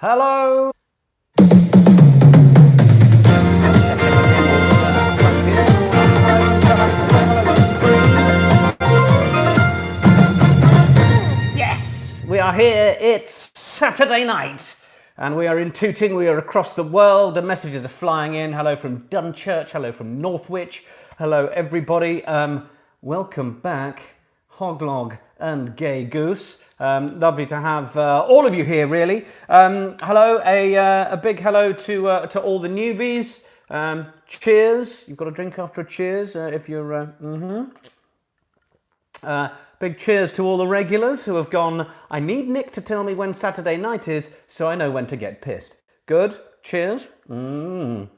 Hello. Yes, we are here. It's Saturday night and we are in Tooting. We are across the world. The messages are flying in. Hello from Dunchurch. Hello from Northwich. Hello, everybody. Welcome back, Hoglog and Gay Goose. Lovely to have all of you here, really. Hello, a big hello to all the newbies. Cheers. You've got a drink after a cheers if you're... Big cheers to all the regulars who have gone, I need Nick to tell me when Saturday night is so I know when to get pissed. Good. Cheers. Hello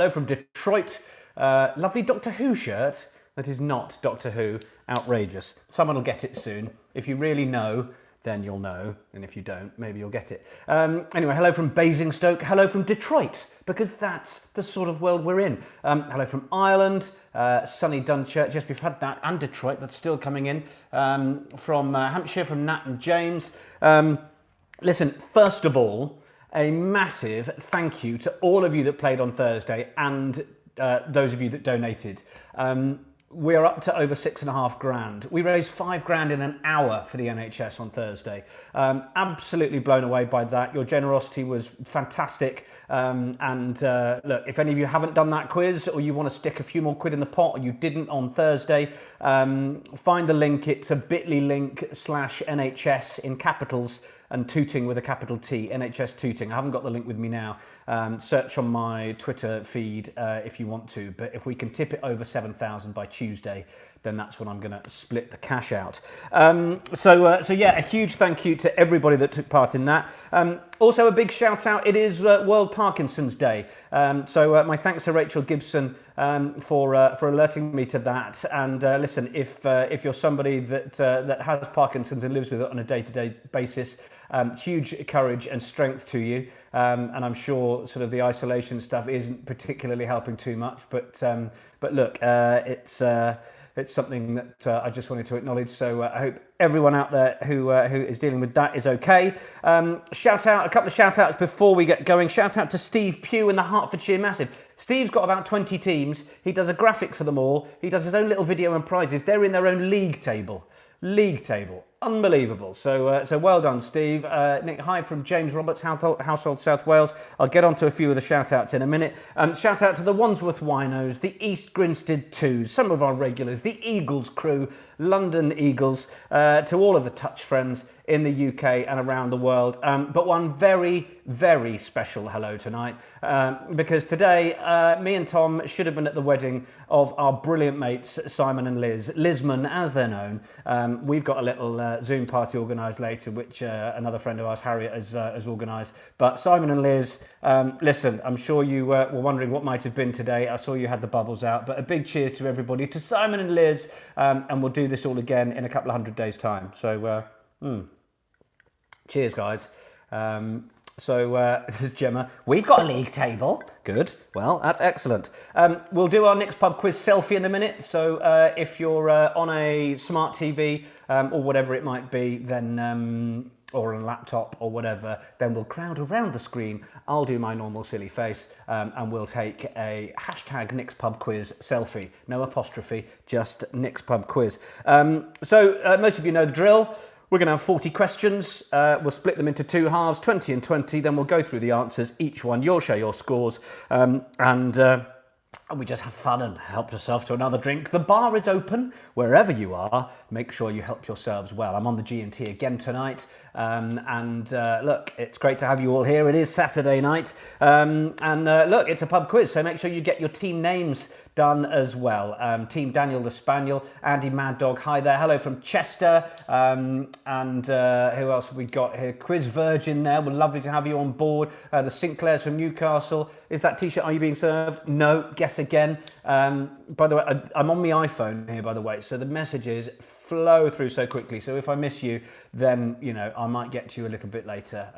from Detroit. Lovely Doctor Who shirt. That is not Doctor Who. Outrageous. Someone will get it soon. If you really know, then you'll know. And if you don't, maybe you'll get it. Anyway, hello from Basingstoke. Hello from Detroit, because that's the sort of world we're in. Hello from Ireland. Sunny Dunchurch. Yes, we've had that. And Detroit, that's still coming in. From Hampshire, from Nat and James. Listen, first of all, a massive thank you to all of you that played on Thursday and those of you that donated. We are up to over $6,500. We raised $5,000 in an hour for the NHS on Thursday. Absolutely blown away by that. Your generosity was fantastic. Look, if any of you haven't done that quiz or you want to stick a few more quid in the pot or you didn't on Thursday, find the link. It's a bit.ly link/NHS in capitals and Tooting with a capital T, NHS Tooting. I haven't got the link with me now. Search on my Twitter feed if you want to, but if we can tip it over 7,000 by Tuesday, then that's when I'm going to split the cash out. So yeah, a huge thank you to everybody that took part in that. Also a big shout out, it is World Parkinson's Day. So my thanks to Rachel Gibson for alerting me to that. And listen, if you're somebody that has Parkinson's and lives with it on a day-to-day basis, huge courage and strength to you. And I'm sure sort of the isolation stuff isn't particularly helping too much, but look, it's something that I just wanted to acknowledge. So I hope everyone out there who is dealing with that is okay. A couple of shout outs before we get going. Shout out to Steve Pugh in the Hertfordshire Massive. Steve's got about 20 teams. He does a graphic for them all. He does his own little video and prizes. They're in their own league table. Unbelievable. So well done, Steve. Nick, hi from James Roberts, Household South Wales. I'll get on to a few of the shout outs in a minute. Shout out to the Wandsworth Winos, the East Grinstead Twos, some of our regulars, the Eagles crew, London Eagles, to all of the touch friends in the UK and around the world. But one very, very special hello tonight, because today me and Tom should have been at the wedding of our brilliant mates, Simon and Liz, Lizman as they're known. We've got a little Zoom party organised later, which another friend of ours, Harriet, has organised. But Simon and Liz, listen, I'm sure you were wondering what might have been today. I saw you had the bubbles out, but a big cheers to everybody, to Simon and Liz, and we'll do this all again in a couple of 100 days' time. So, cheers, guys. There's Gemma. We've got a league table. Good. Well, that's excellent. We'll do our Nick's Pub quiz selfie in a minute. So if you're on a smart TV or whatever it might be, then or on a laptop or whatever, then we'll crowd around the screen. I'll do my normal silly face and we'll take a hashtag Nick's Pub quiz selfie. No apostrophe, just Nick's Pub quiz. Most of you know the drill. We're going to have 40 questions. We'll split them into two halves, 20 and 20. Then we'll go through the answers, each one. You'll share your scores. And we just have fun and help yourself to another drink. The bar is open wherever you are. Make sure you help yourselves well. I'm on the G&T again tonight. Look, it's great to have you all here. It is Saturday night. Look, it's a pub quiz, so make sure you get your team names done as well. Team Daniel the Spaniel, Andy Mad Dog, hi there. Hello from Chester. Who else have we got here? Quiz Virgin there. We're lovely to have you on board. The Sinclairs from Newcastle. Is that t-shirt, are you being served? No, guess again. By the way, I'm on my iPhone here, by the way, so the messages flow through so quickly. So if I miss you, then, you know, I might get to you a little bit later.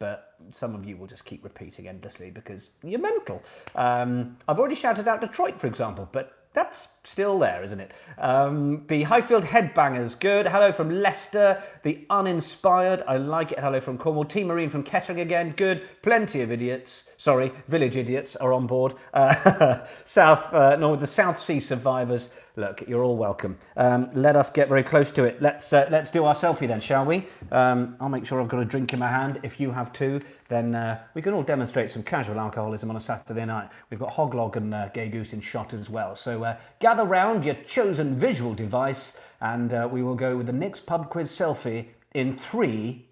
But some of you will just keep repeating endlessly because you're mental. I've already shouted out Detroit, for example, but That's still there, isn't it? The Highfield Headbangers, good. Hello from Leicester. The Uninspired, I like it. Hello from Cornwall. Team Marine from Kettering again, good. Plenty of idiots, sorry, village idiots are on board. The South Sea Survivors, look, you're all welcome. Let us get very close to it. Let's do our selfie then, shall we? I'll make sure I've got a drink in my hand. If you have too, then we can all demonstrate some casual alcoholism on a Saturday night. We've got Hoglog and Gay Goose in shot as well. So gather round your chosen visual device and we will go with the Nick's Pub Quiz selfie in 3,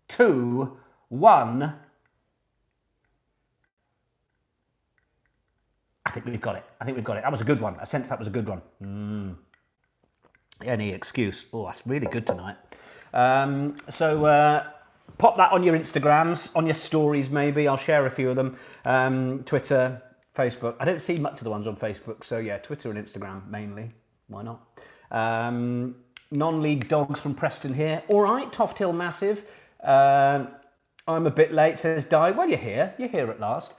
2, 1. I think we've got it. That was a good one. I sense that was a good one. Any excuse. Oh, that's really good tonight. Pop that on your Instagrams, on your stories maybe. I'll share a few of them. Twitter, Facebook. I don't see much of the ones on Facebook. So yeah, Twitter and Instagram mainly. Why not? Non-league dogs from Preston here. All right, Toft Hill Massive. I'm a bit late, says Di. Well, you're here. You're here at last.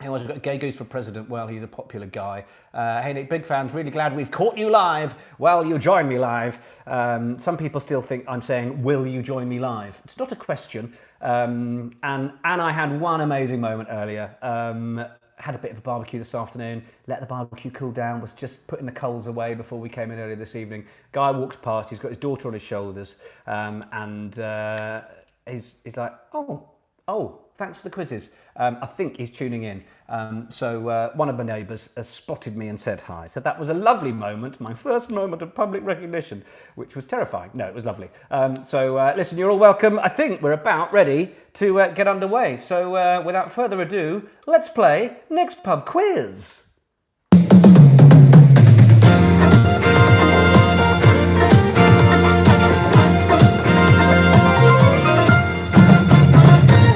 Hey, we've got Gay Goose for President. Well, he's a popular guy. Hey, Nick, big fans. Really glad we've caught you live. Well, you join me live. Some people still think I'm saying, will you join me live? It's not a question. And I had one amazing moment earlier. Had a bit of a barbecue this afternoon. Let the barbecue cool down. Was just putting the coals away before we came in earlier this evening. Guy walks past. He's got his daughter on his shoulders. He's like, oh, thanks for the quizzes. I think he's tuning in. So one of my neighbours has spotted me and said hi. So that was a lovely moment, my first moment of public recognition, which was terrifying. No, it was lovely. Listen, you're all welcome. I think we're about ready to get underway. So without further ado, let's play Nick's Pub Quiz.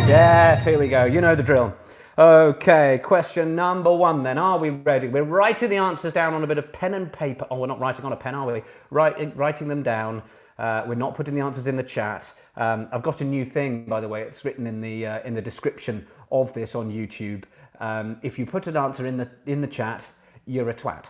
Yes, here we go. You know the drill. Okay, question number 1 then. Are we ready? We're writing the answers down on a bit of pen and paper. Oh, we're not writing on a pen, are we? Writing them down. We're not putting the answers in the chat. I've got a new thing, by the way. It's written in the description of this on YouTube. If you put an answer in the chat, you're a twat.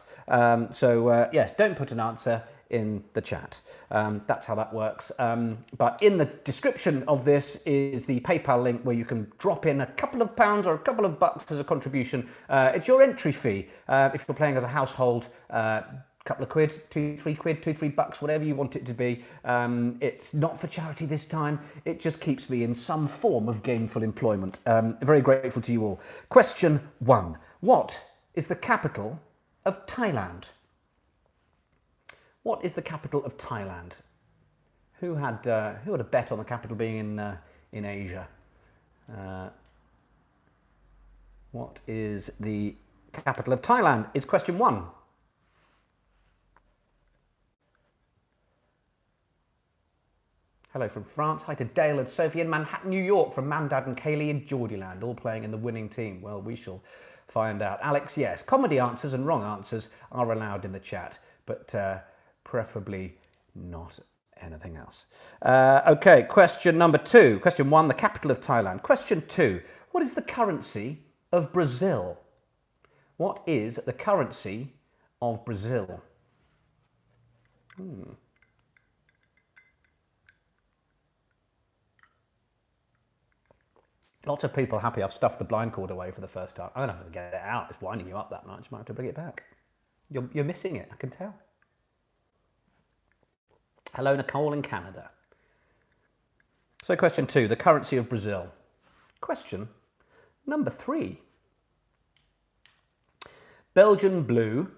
Yes, don't put an answer in the chat. That's how that works. But in the description of this is the PayPal link where you can drop in a couple of pounds or a couple of bucks as a contribution. It's your entry fee. If you're playing as a household, couple of quid, 2-3 quid, 2-3 bucks, whatever you want it to be. It's not for charity this time. It just keeps me in some form of gainful employment. Very grateful to you all. Question 1. What is the capital of Thailand? What is the capital of Thailand? Who had a bet on the capital being in Asia? What is the capital of Thailand? Is question 1. Hello from France. Hi to Dale and Sophie in Manhattan, New York, from Mam, Dad and Kaylee in Geordieland, all playing in the winning team. Well, we shall find out. Alex, yes, comedy answers and wrong answers are allowed in the chat, but preferably not anything else. Okay, question number 2. Question 1, the capital of Thailand. Question 2, what is the currency of Brazil? What is the currency of Brazil? Lots of people happy I've stuffed the blind cord away for the first time. I'm going to have to get it out. It's winding you up that much. Might have to bring it back. You're missing it, I can tell. Hello, Nicole in Canada. So question 2, the currency of Brazil. Question number 3. Belgian Blue,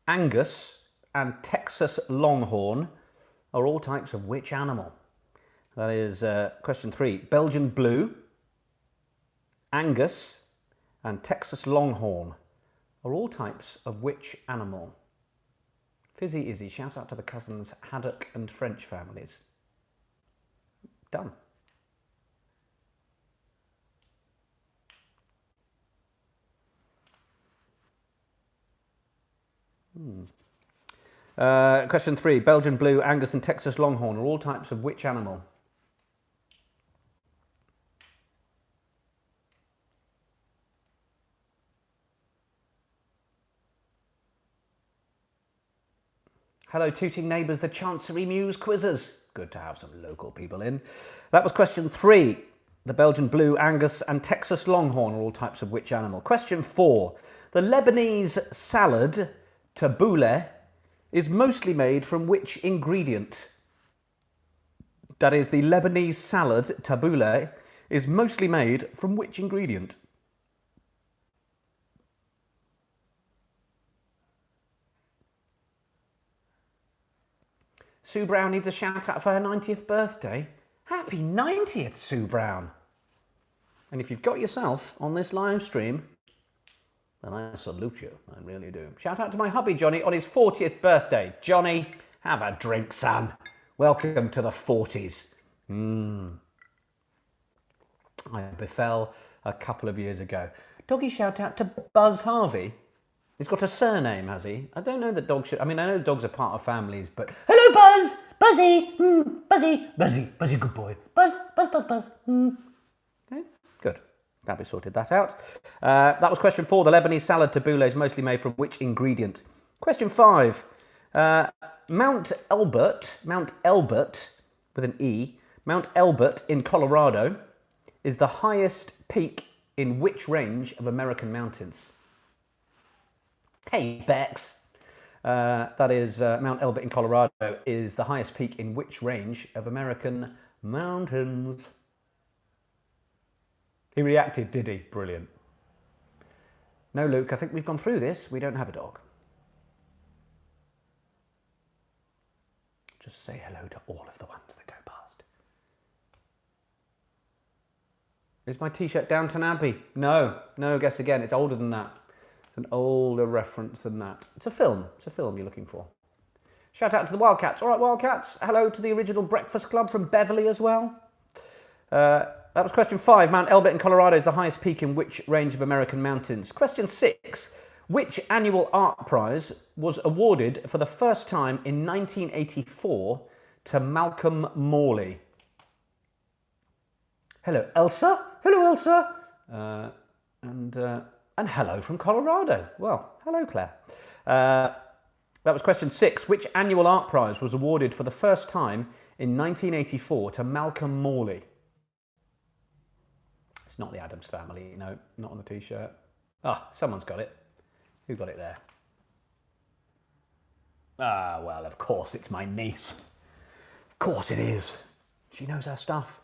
Angus and Texas Longhorn are all types of which animal? That is question 3. Belgian Blue, Angus and Texas Longhorn are all types of which animal? Fizzy Izzy, shout out to the cousins Haddock and French families. Done. Question 3. Belgian Blue, Angus and Texas Longhorn are all types of which animal? Hello, tooting neighbours, the Chancery Muse quizzers. Good to have some local people in. That was question 3. The Belgian Blue, Angus and Texas Longhorn are all types of which animal? Question 4. The Lebanese salad, tabbouleh, is mostly made from which ingredient? That is, the Lebanese salad, tabbouleh, is mostly made from which ingredient? Sue Brown needs a shout out for her 90th birthday. Happy 90th, Sue Brown. And if you've got yourself on this live stream, then I salute you. I really do. Shout out to my hubby, Johnny, on his 40th birthday. Johnny, have a drink, son. Welcome to the 40s. I befell a couple of years ago. Doggy shout out to Buzz Harvey. He's got a surname, has he? I don't know that dogs should... I mean, I know dogs are part of families, but... Hello, Buzz! Buzzy! Buzzy! Buzzy! Buzzy, good boy. Buzz! Buzz, Buzz, Buzz. Okay, good. Glad we sorted that out. That was question 4. The Lebanese salad tabbouleh is mostly made from which ingredient? Question 5. Mount Elbert, with an E, Mount Elbert in Colorado is the highest peak in which range of American mountains? Hey, Bex. That is, Mount Elbert in Colorado is the highest peak in which range of American mountains? He reacted, did he? Brilliant. No, Luke, I think we've gone through this. We don't have a dog. Just say hello to all of the ones that go past. Is my t-shirt Downton Abbey? No, guess again. It's older than that. An older reference than that. It's a film you're looking for. Shout out to the Wildcats. All right, Wildcats. Hello to the original Breakfast Club from Beverly as well. That was question 5. Mount Elbert in Colorado is the highest peak in which range of American mountains? Question 6. Which annual art prize was awarded for the first time in 1984 to Malcolm Morley? Hello, Elsa. Hello, Elsa. And hello from Colorado. Well, hello, Claire. That was question 6. Which annual art prize was awarded for the first time in 1984 to Malcolm Morley? It's not the Addams Family, no, not on the t-shirt. Ah, someone's got it. Who got it there? Ah, well, of course, it's my niece. Of course it is. She knows her stuff.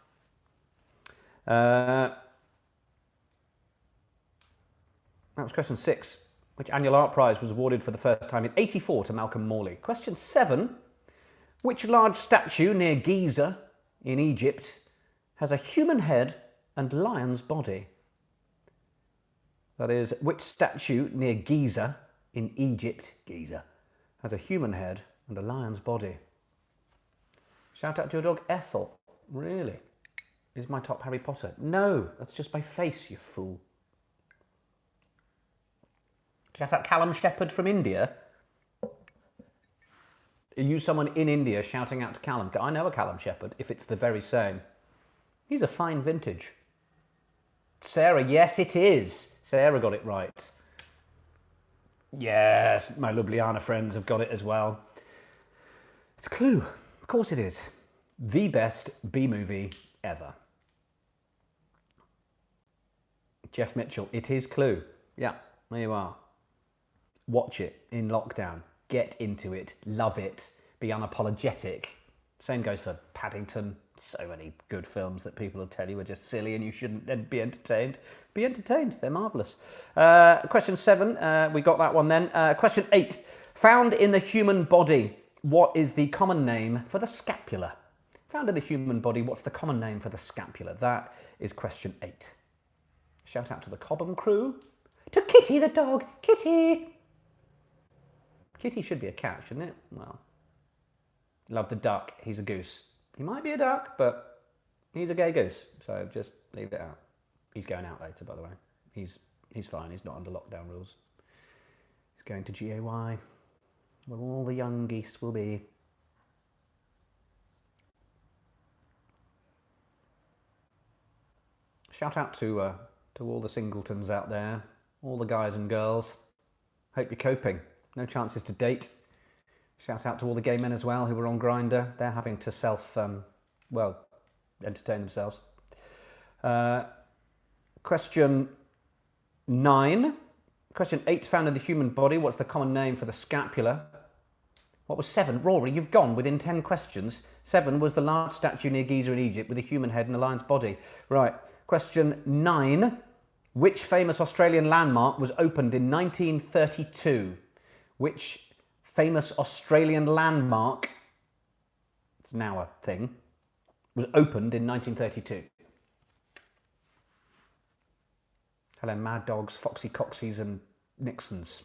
That was question 6. Which annual art prize was awarded for the first time in 84 to Malcolm Morley? Question 7. Which large statue near Giza in Egypt has a human head and lion's body? That is, which statue near Giza in Egypt, Giza, has a human head and a lion's body? Shout out to your dog Ethel. Really? Is my top Harry Potter? No, that's just my face, you fool. Shout out Callum Shepherd from India. Are you someone in India shouting out to Callum? I know a Callum Shepherd, if it's the very same. He's a fine vintage. Sarah, yes it is. Sarah got it right. Yes, my Ljubljana friends have got it as well. It's Clue. Of course it is. The best B-movie ever. Jeff Mitchell, it is Clue. Yeah, there you are. Watch it in lockdown. Get into it. Love it. Be unapologetic. Same goes for Paddington. So many good films that people will tell you are just silly and you shouldn't be entertained. Be entertained. They're marvellous. Question 7. We got that one then. Question 8. Found in the human body, what is the common name for the scapula? Found in the human body, what's the common name for the scapula? That is question 8. Shout out to the Cobham crew. To Kitty the dog. Kitty. Kitty should be a cat, shouldn't it? Well, love the duck. He's a goose. He might be a duck, but he's a gay goose. So just leave it out. He's going out later, by the way. He's fine. He's not under lockdown rules. He's going to GAY, where all the young geese will be. Shout out to all the singletons out there, all the guys and girls. Hope you're coping. No chances to date. Shout out to all the gay men as well who were on Grindr. They're having to entertain themselves. Question 9. Question 8, found in the human body. What's the common name for the scapula? What was 7? Rory, you've gone within 10 questions. 7 was the large statue near Giza in Egypt with a human head and a lion's body. Right. Question 9. Which famous Australian landmark was opened in 1932? Which famous Australian landmark, it's now a thing, was opened in 1932? Hello, Mad Dogs, Foxy Coxies and Nixons.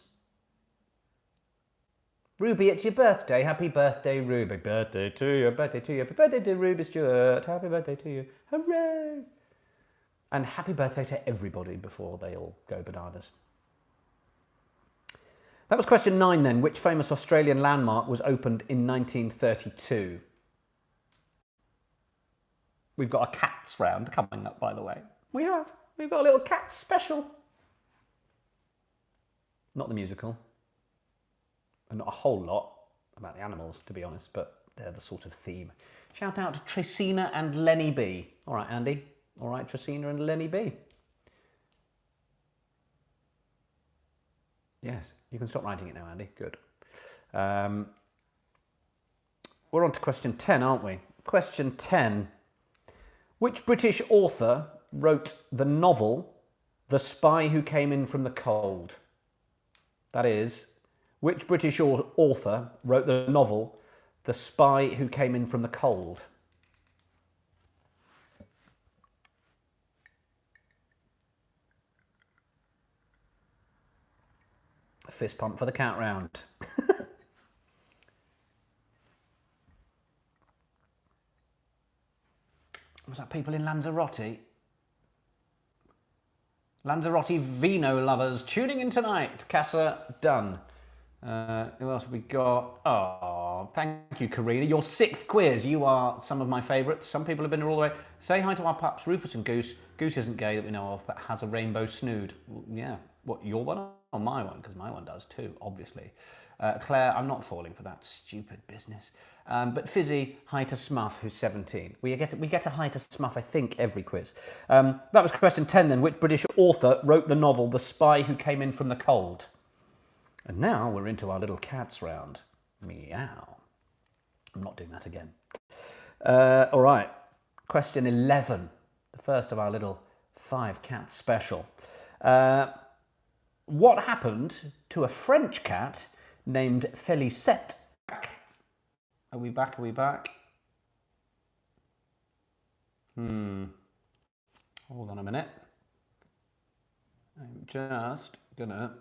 Ruby, it's your birthday. Happy birthday, Ruby. Birthday to you, birthday to you. Happy birthday to Ruby Stewart. Happy birthday to you. Hooray! And happy birthday to everybody before they all go bananas. That was question 9 then. Which famous Australian landmark was opened in 1932? We've got a cats round coming up, by the way. We have. We've got a little cats special. Not the musical. And not a whole lot about the animals, to be honest, but they're the sort of theme. Shout out to Tracina and Lenny B. All right, Andy. All right, Tracina and Lenny B. Yes, you can stop writing it now, Andy. Good. We're on to question 10, aren't we? Question 10. Which British author wrote the novel The Spy Who Came In From the Cold? That is, which British author wrote the novel The Spy Who Came In From the Cold? A fist pump for the cat round. Was that people in Lanzarote? Lanzarote vino lovers tuning in tonight. Casa done. Who else have we got? Oh, thank you, Karina. Your 6th quiz. You are some of my favourites. Some people have been here all the way. Say hi to our pups, Rufus and Goose. Goose isn't gay that we know of, but has a rainbow snood. Well, yeah. What, your one or my one? Because my one does too, obviously. Claire, I'm not falling for that stupid business. But Fizzy, hi to Smuff, who's 17. We get a hi to Smuff, I think, every quiz. That was question 10 then. Which British author wrote the novel The Spy Who Came In From the Cold? And now we're into our little cats round. Meow. I'm not doing that again. All right. Question 11. The first of our little 5 cat special. What happened to a French cat named Felicette? Are we back? Are we back? Hold on a minute. I'm just gonna...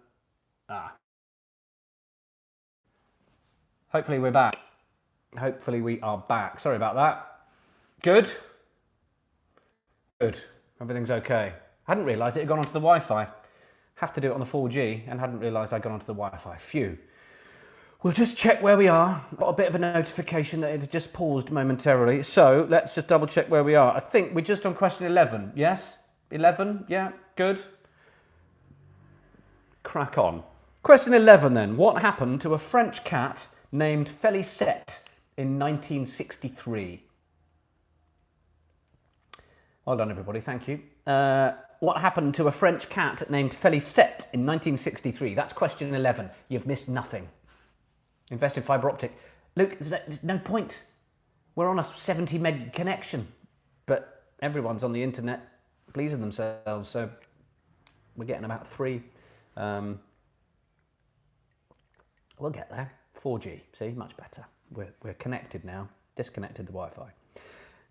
Hopefully we're back. Hopefully we are back. Sorry about that. Good? Good. Everything's okay. I hadn't realised it had gone onto the Wi-Fi. Have to do it on the 4G and hadn't realised I'd gone onto the Wi-Fi. Phew. We'll just check where we are. Got a bit of a notification that it had just paused momentarily. So let's just double check where we are. I think we're just on question 11. Yes? 11? Yeah? Good? Crack on. Question 11 then. What happened to a French cat named Felicette in 1963? Well done, everybody. Thank you. What happened to a French cat named Felicette in 1963? That's question 11. You've missed nothing. Invest in fibre optic. Luke, there's no point. We're on a 70 meg connection, but everyone's on the internet pleasing themselves, so we're getting about 3. We'll get there. 4G, see, much better. We're connected now. Disconnected the Wi-Fi.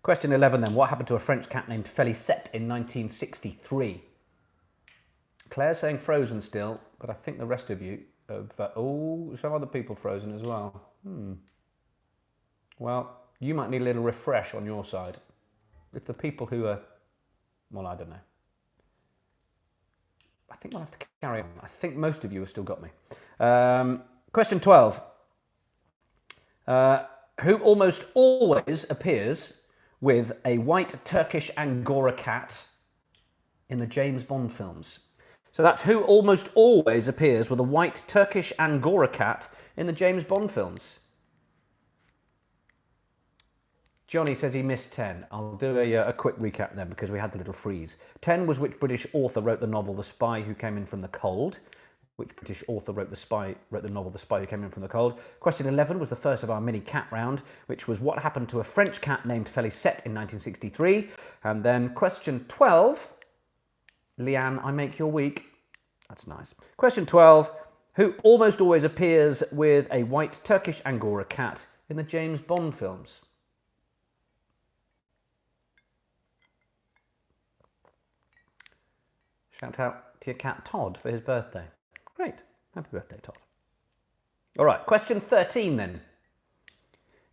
Question 11 then. What happened to a French cat named Felicette in 1963? Claire's saying Frozen still, but I think the rest of you have... some other people Frozen as well. Well, you might need a little refresh on your side. If the people who are... Well, I don't know. I think we'll have to carry on. I think most of you have still got me. Question 12. Who almost always appears with a white Turkish Angora cat in the James Bond films? So that's who almost always appears with a white Turkish Angora cat in the James Bond films. Johnny says he missed 10. I'll do a quick recap then because we had the little freeze. 10 was which British author wrote the novel The Spy Who Came In From the Cold? Which British author wrote the novel The Spy Who Came In From the Cold? Question 11 was the first of our mini cat round, which was what happened to a French cat named Felicette in 1963? And then question 12, Leanne, I make your week. That's nice. Question 12, who almost always appears with a white Turkish Angora cat in the James Bond films? Shout out to your cat Todd for his birthday. Great. Happy birthday, Todd. All right, question 13 then.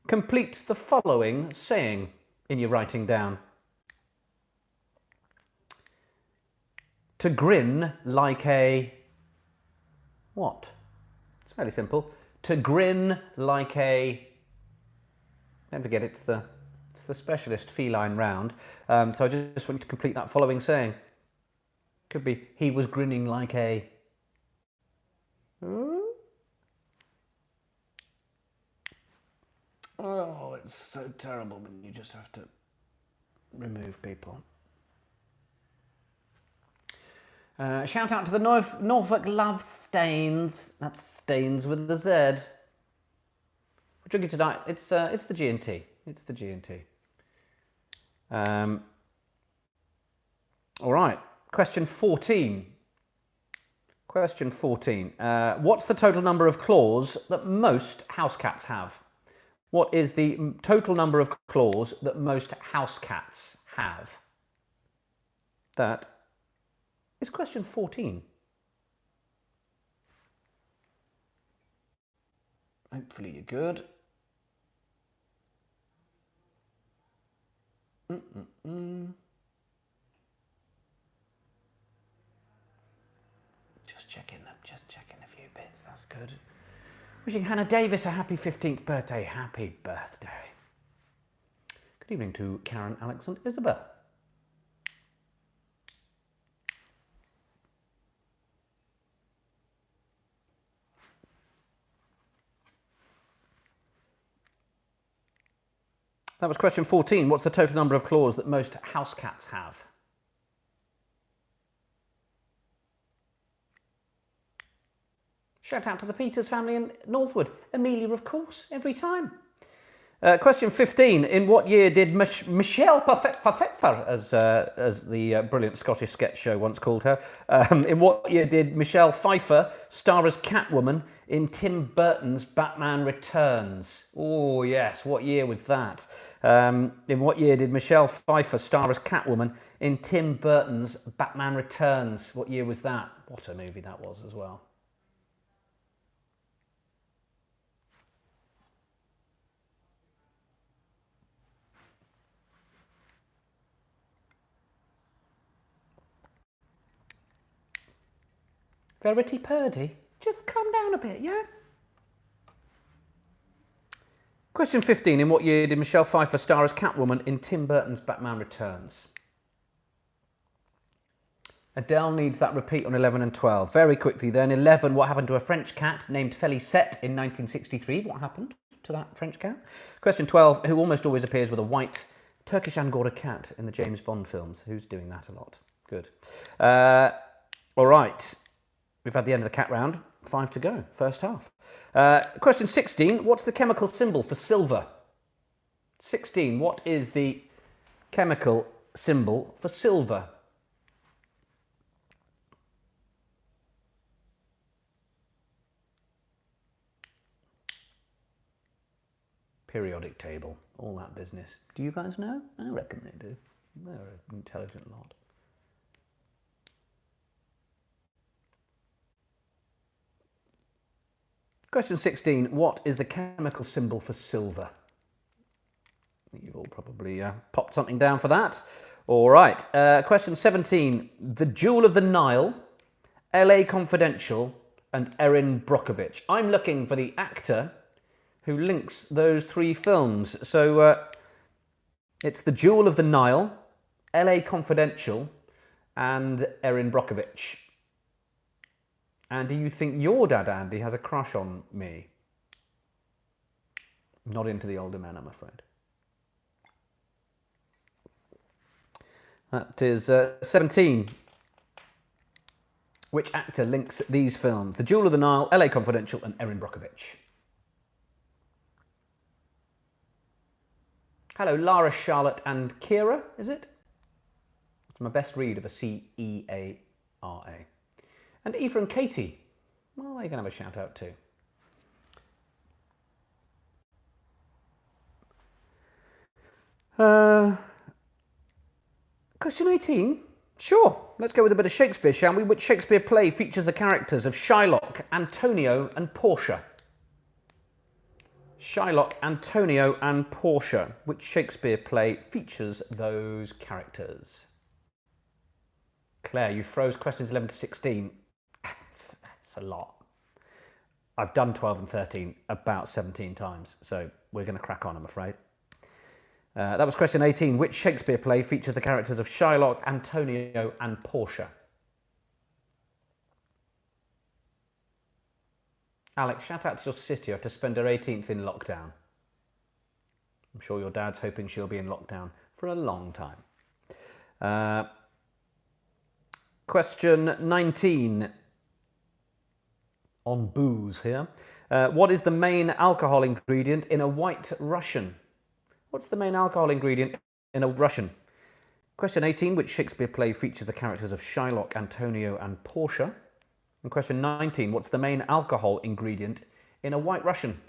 Complete the following saying in your writing down. To grin like a... what? It's fairly simple. To grin like a... don't forget, it's the specialist feline round. So I just want you to complete that following saying. Could be, he was grinning like a... oh, it's so terrible when you just have to remove people. Shout out to the Norfolk Love Stains. That's Stains with the Z. We're drinking tonight. It's the G&T. It's the G&T. All right. Question 14. Question 14. What's the total number of claws that most house cats have? What is the total number of claws that most house cats have? That is question 14. Hopefully you're good. Just checking a few bits, that's good. Wishing Hannah Davis a happy 15th birthday. Happy birthday. Good evening to Karen, Alex and Isabel. That was question 14. What's the total number of claws that most house cats have? Shout out to the Peters family in Northwood. Amelia, of course, every time. Question 15. In what year did Michelle Pfeiffer, as the brilliant Scottish sketch show once called her, in what year did Michelle Pfeiffer star as Catwoman in Tim Burton's Batman Returns? Oh, yes. What year was that? In what year did Michelle Pfeiffer star as Catwoman in Tim Burton's Batman Returns? What year was that? What a movie that was as well. Verity Purdy, just calm down a bit, yeah? Question 15. In what year did Michelle Pfeiffer star as Catwoman in Tim Burton's Batman Returns? Adele needs that repeat on 11 and 12. Very quickly then. 11, what happened to a French cat named Felicette in 1963? What happened to that French cat? Question 12, who almost always appears with a white Turkish Angora cat in the James Bond films? Who's doing that a lot? Good. All right. We've had the end of the cat round. 5 to go, first half. Question 16, what's the chemical symbol for silver? 16, what is the chemical symbol for silver? Periodic table, all that business. Do you guys know? I reckon they do. They're an intelligent lot. Question 16, what is the chemical symbol for silver? I think you've all probably popped something down for that. All right, question 17, The Jewel of the Nile, LA Confidential and Erin Brockovich. I'm looking for the actor who links those three films. So it's The Jewel of the Nile, LA Confidential and Erin Brockovich. And do you think your dad, Andy, has a crush on me? Not into the older men, I'm afraid. That is 17. Which actor links these films? The Jewel of the Nile, LA Confidential, and Erin Brockovich. Hello, Lara, Charlotte, and Kira, is it? It's my best read of a C-E-A-R-A. And Aoife and Katie. Well, they can have a shout out too. Question 18. Sure, let's go with a bit of Shakespeare, shall we? Which Shakespeare play features the characters of Shylock, Antonio, and Portia? Shylock, Antonio, and Portia. Which Shakespeare play features those characters? Claire, you froze questions 11 to 16. It's a lot. I've done 12 and 13 about 17 times, so we're going to crack on, I'm afraid. That was question 18. Which Shakespeare play features the characters of Shylock, Antonio, and Portia? Alex, shout out to your sister. You have to spend her 18th in lockdown. I'm sure your dad's hoping she'll be in lockdown for a long time. Question 19. On booze here. What is the main alcohol ingredient in a White Russian? What's the main alcohol ingredient in a Russian? Question 18. Which Shakespeare play features the characters of Shylock, Antonio, and Portia? And question 19. What's the main alcohol ingredient in a White Russian?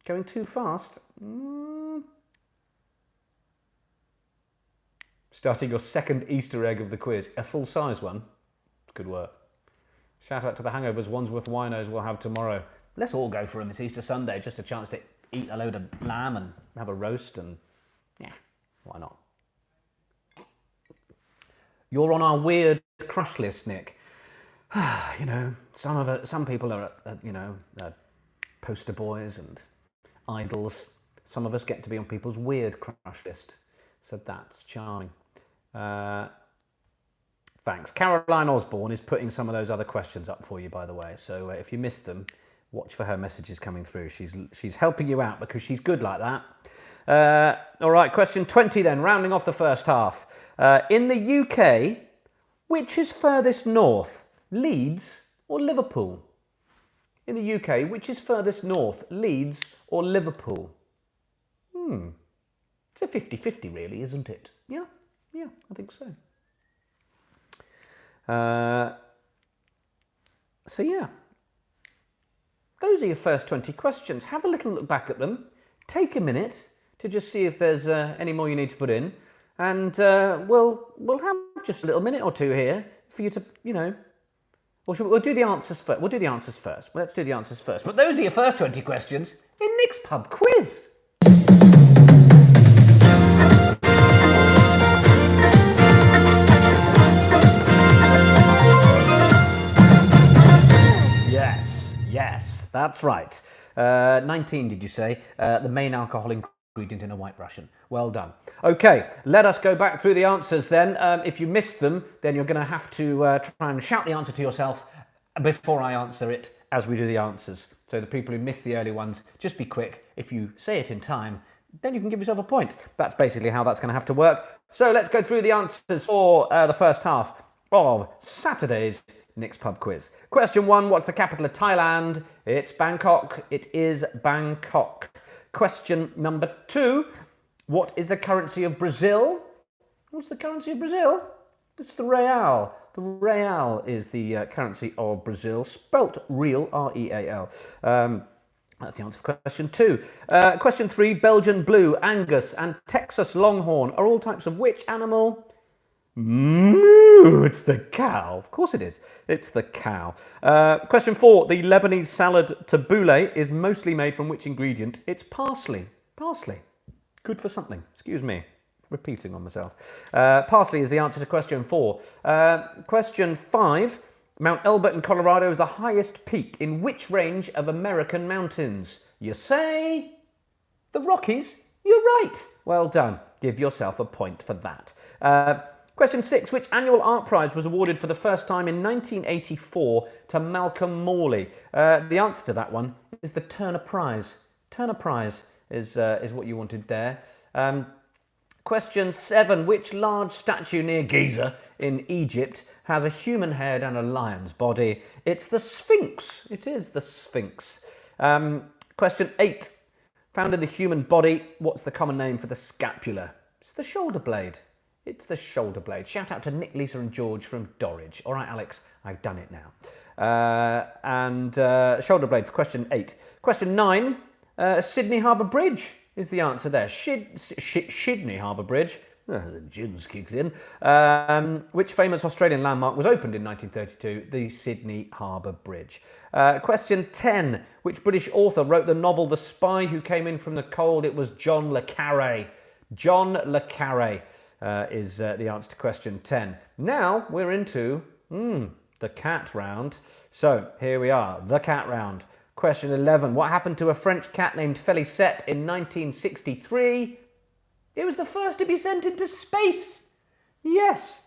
Going too fast? Starting your second Easter egg of the quiz. A full-size one. Good work. Shout out to the hangovers Wandsworth winos we'll have tomorrow. Let's all go for them. It's Easter Sunday. Just a chance to eat a load of lamb and have a roast and... yeah, why not? You're on our weird crush list, Nick. You know, some people are, poster boys and idols. Some of us get to be on people's weird crush list. So that's charming. Thanks. Caroline Osborne is putting some of those other questions up for you, by the way. So if you missed them, watch for her messages coming through. She's helping you out because she's good like that. All right, question 20 then, rounding off the first half. In the UK, which is furthest north, Leeds or Liverpool? In the UK, which is furthest north, Leeds or Liverpool? It's a 50-50 really, isn't it? Yeah, I think so. So yeah, those are your first 20 questions. Have a little look back at them. Take a minute to just see if there's any more you need to put in, and we'll have just a little minute or two here for you to, we'll do the answers first. We'll do the answers first. Let's do the answers first. But those are your first 20 questions in Nick's Pub Quiz. Yes, that's right. 19, did you say? The main alcohol ingredient in a White Russian. Well done. Okay, let us go back through the answers then. If you missed them, then you're going to have to try and shout the answer to yourself before I answer it as we do the answers. So the people who missed the early ones, just be quick. If you say it in time, then you can give yourself a point. That's basically how that's going to have to work. So let's go through the answers for the first half of Saturday's Nick's Pub Quiz. Question 1, what's the capital of Thailand? It's Bangkok. It is Bangkok. Question number 2, what is the currency of Brazil? What's the currency of Brazil? It's the real. The real is the currency of Brazil, spelt real, R-E-A-L. That's the answer for question 2. Question 3, Belgian Blue, Angus and Texas Longhorn are all types of which animal? It's the cow. Of course it is. It's the cow. Question 4. The Lebanese salad tabbouleh is mostly made from which ingredient? It's parsley. Parsley. Good for something. Excuse me. Repeating on myself. Parsley is the answer to question 4. Question 5. Mount Elbert in Colorado is the highest peak in which range of American mountains? You say? The Rockies? You're right. Well done. Give yourself a point for that. Question 6. Which annual art prize was awarded for the first time in 1984 to Malcolm Morley? The answer to that one is the Turner Prize. Turner Prize. is what you wanted there. Question 7. Which large statue near Giza in Egypt has a human head and a lion's body? It's the Sphinx. It is the Sphinx. Question 8. Found in the human body, what's the common name for the scapula? It's the shoulder blade. It's the shoulder blade. Shout out to Nick, Lisa and George from Dorridge. All right, Alex, I've done it now. Shoulder blade for question 8. Question 9, Sydney Harbour Bridge is the answer there. Sydney Harbour Bridge. The gins kicks in. Which famous Australian landmark was opened in 1932? The Sydney Harbour Bridge. Question 10. Which British author wrote the novel The Spy Who Came In From the Cold? It was John le Carré. John le Carré is the answer to question 10. Now we're into the cat round. So here we are, the cat round. Question 11. What happened to a French cat named Felicette in 1963? It was the first to be sent into space. Yes.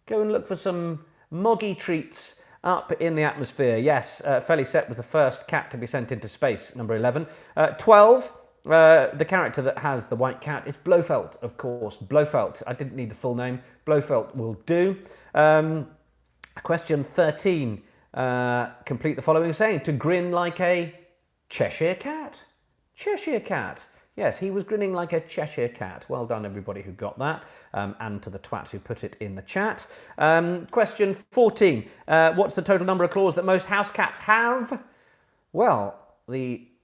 Go and look for some moggy treats up in the atmosphere. Yes, Felicette was the first cat to be sent into space, number 11. 12, the character that has the white cat is Blofeld, of course. Blofeld. I didn't need the full name. Blofeld will do. Question 13. Complete the following saying. To grin like a Cheshire cat. Cheshire cat. Yes, he was grinning like a Cheshire cat. Well done, everybody who got that, and to the twat who put it in the chat. Question 14. What's the total number of claws that most house cats have? Well,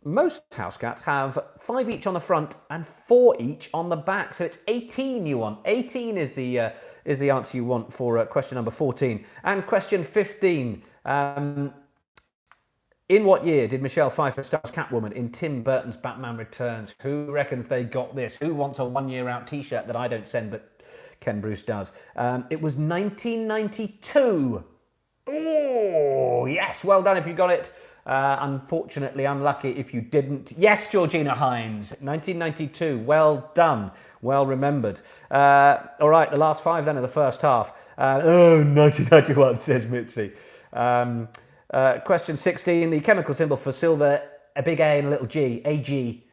most house cats have 5 each on the front and 4 each on the back. So it's 18 you want. 18 is the answer you want for question number 14. And question 15. In what year did Michelle Pfeiffer star as Catwoman in Tim Burton's Batman Returns? Who reckons they got this? Who wants a 1 year out t-shirt that I don't send but Ken Bruce does? It was 1992. Oh, yes, well done if you got it. Unfortunately, unlucky if you didn't. Yes, Georgina Hines, 1992. Well done. Well remembered. All right, the last 5 then of the first half. 1991, says Mitzi. Question 16, the chemical symbol for silver, a big A and a little G, AG.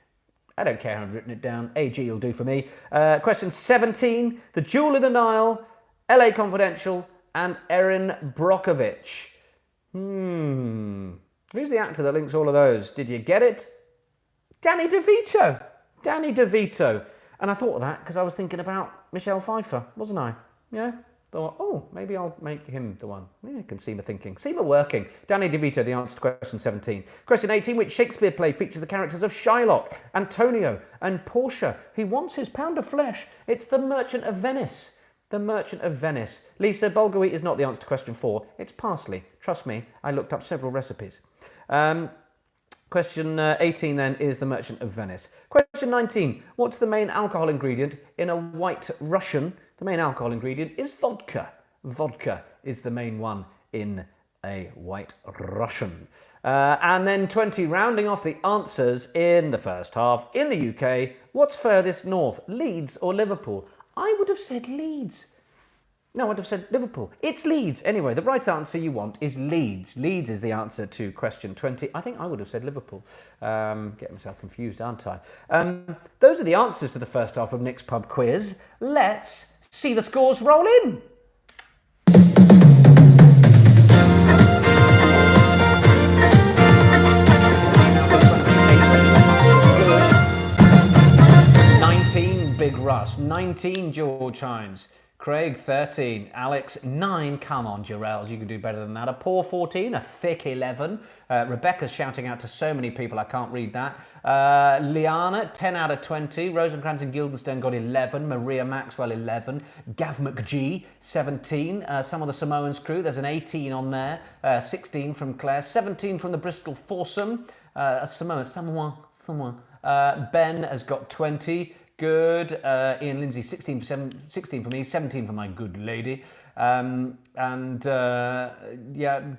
I don't care how I've written it down. AG will do for me. Question 17, the Jewel of the Nile, LA Confidential, and Erin Brockovich. Who's the actor that links all of those? Did you get it? Danny DeVito. Danny DeVito. And I thought of that because I was thinking about Michelle Pfeiffer, wasn't I? Yeah. Thought, oh, maybe I'll make him the one. Yeah, you can see me thinking. See me working. Danny DeVito, the answer to question 17. Question 18, which Shakespeare play features the characters of Shylock, Antonio, and Portia? He wants his pound of flesh. It's The Merchant of Venice. The Merchant of Venice. Lisa, bulgur wheat is not the answer to question 4. It's parsley. Trust me, I looked up several recipes. Question 18 then is The Merchant of Venice. Question 19, what's the main alcohol ingredient in a White Russian? The main alcohol ingredient is vodka. Vodka is the main one in a White Russian. And then 20, rounding off the answers in the first half. In the UK, what's furthest north, Leeds or Liverpool? I would have said Leeds. No, I'd have said Liverpool. It's Leeds. Anyway, the right answer you want is Leeds. Leeds is the answer to question 20. I think I would have said Liverpool. Getting myself confused, aren't I? Those are the answers to the first half of Nick's Pub Quiz. Let's see the scores roll in. Big Russ, 19 George Hines, Craig 13, Alex 9, come on Jarrells, you can do better than that, a poor 14, a thick 11, Rebecca's shouting out to so many people I can't read that, Liana 10 out of 20, Rosencrantz and Guildenstern got 11, Maria Maxwell 11, Gav McGee 17, some of the Samoans crew, there's an 18 on there, 16 from Claire, 17 from the Bristol foursome, Samoa, Ben has got 20, good. Ian Lindsay, 16 for me, 17 for my good lady. Yeah,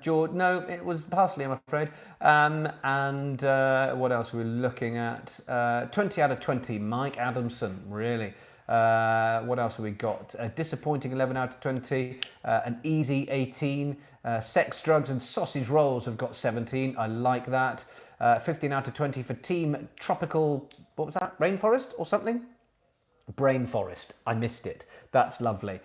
George, no, it was parsley, I'm afraid. What else are we looking at? 20 out of 20, Mike Adamson, really. What else have we got? A disappointing 11 out of 20, an easy 18, sex, drugs and sausage rolls have got 17, I like that. 15 out of 20 for Team Tropical What was that? Rainforest or something? Brain forest. I missed it. That's lovely.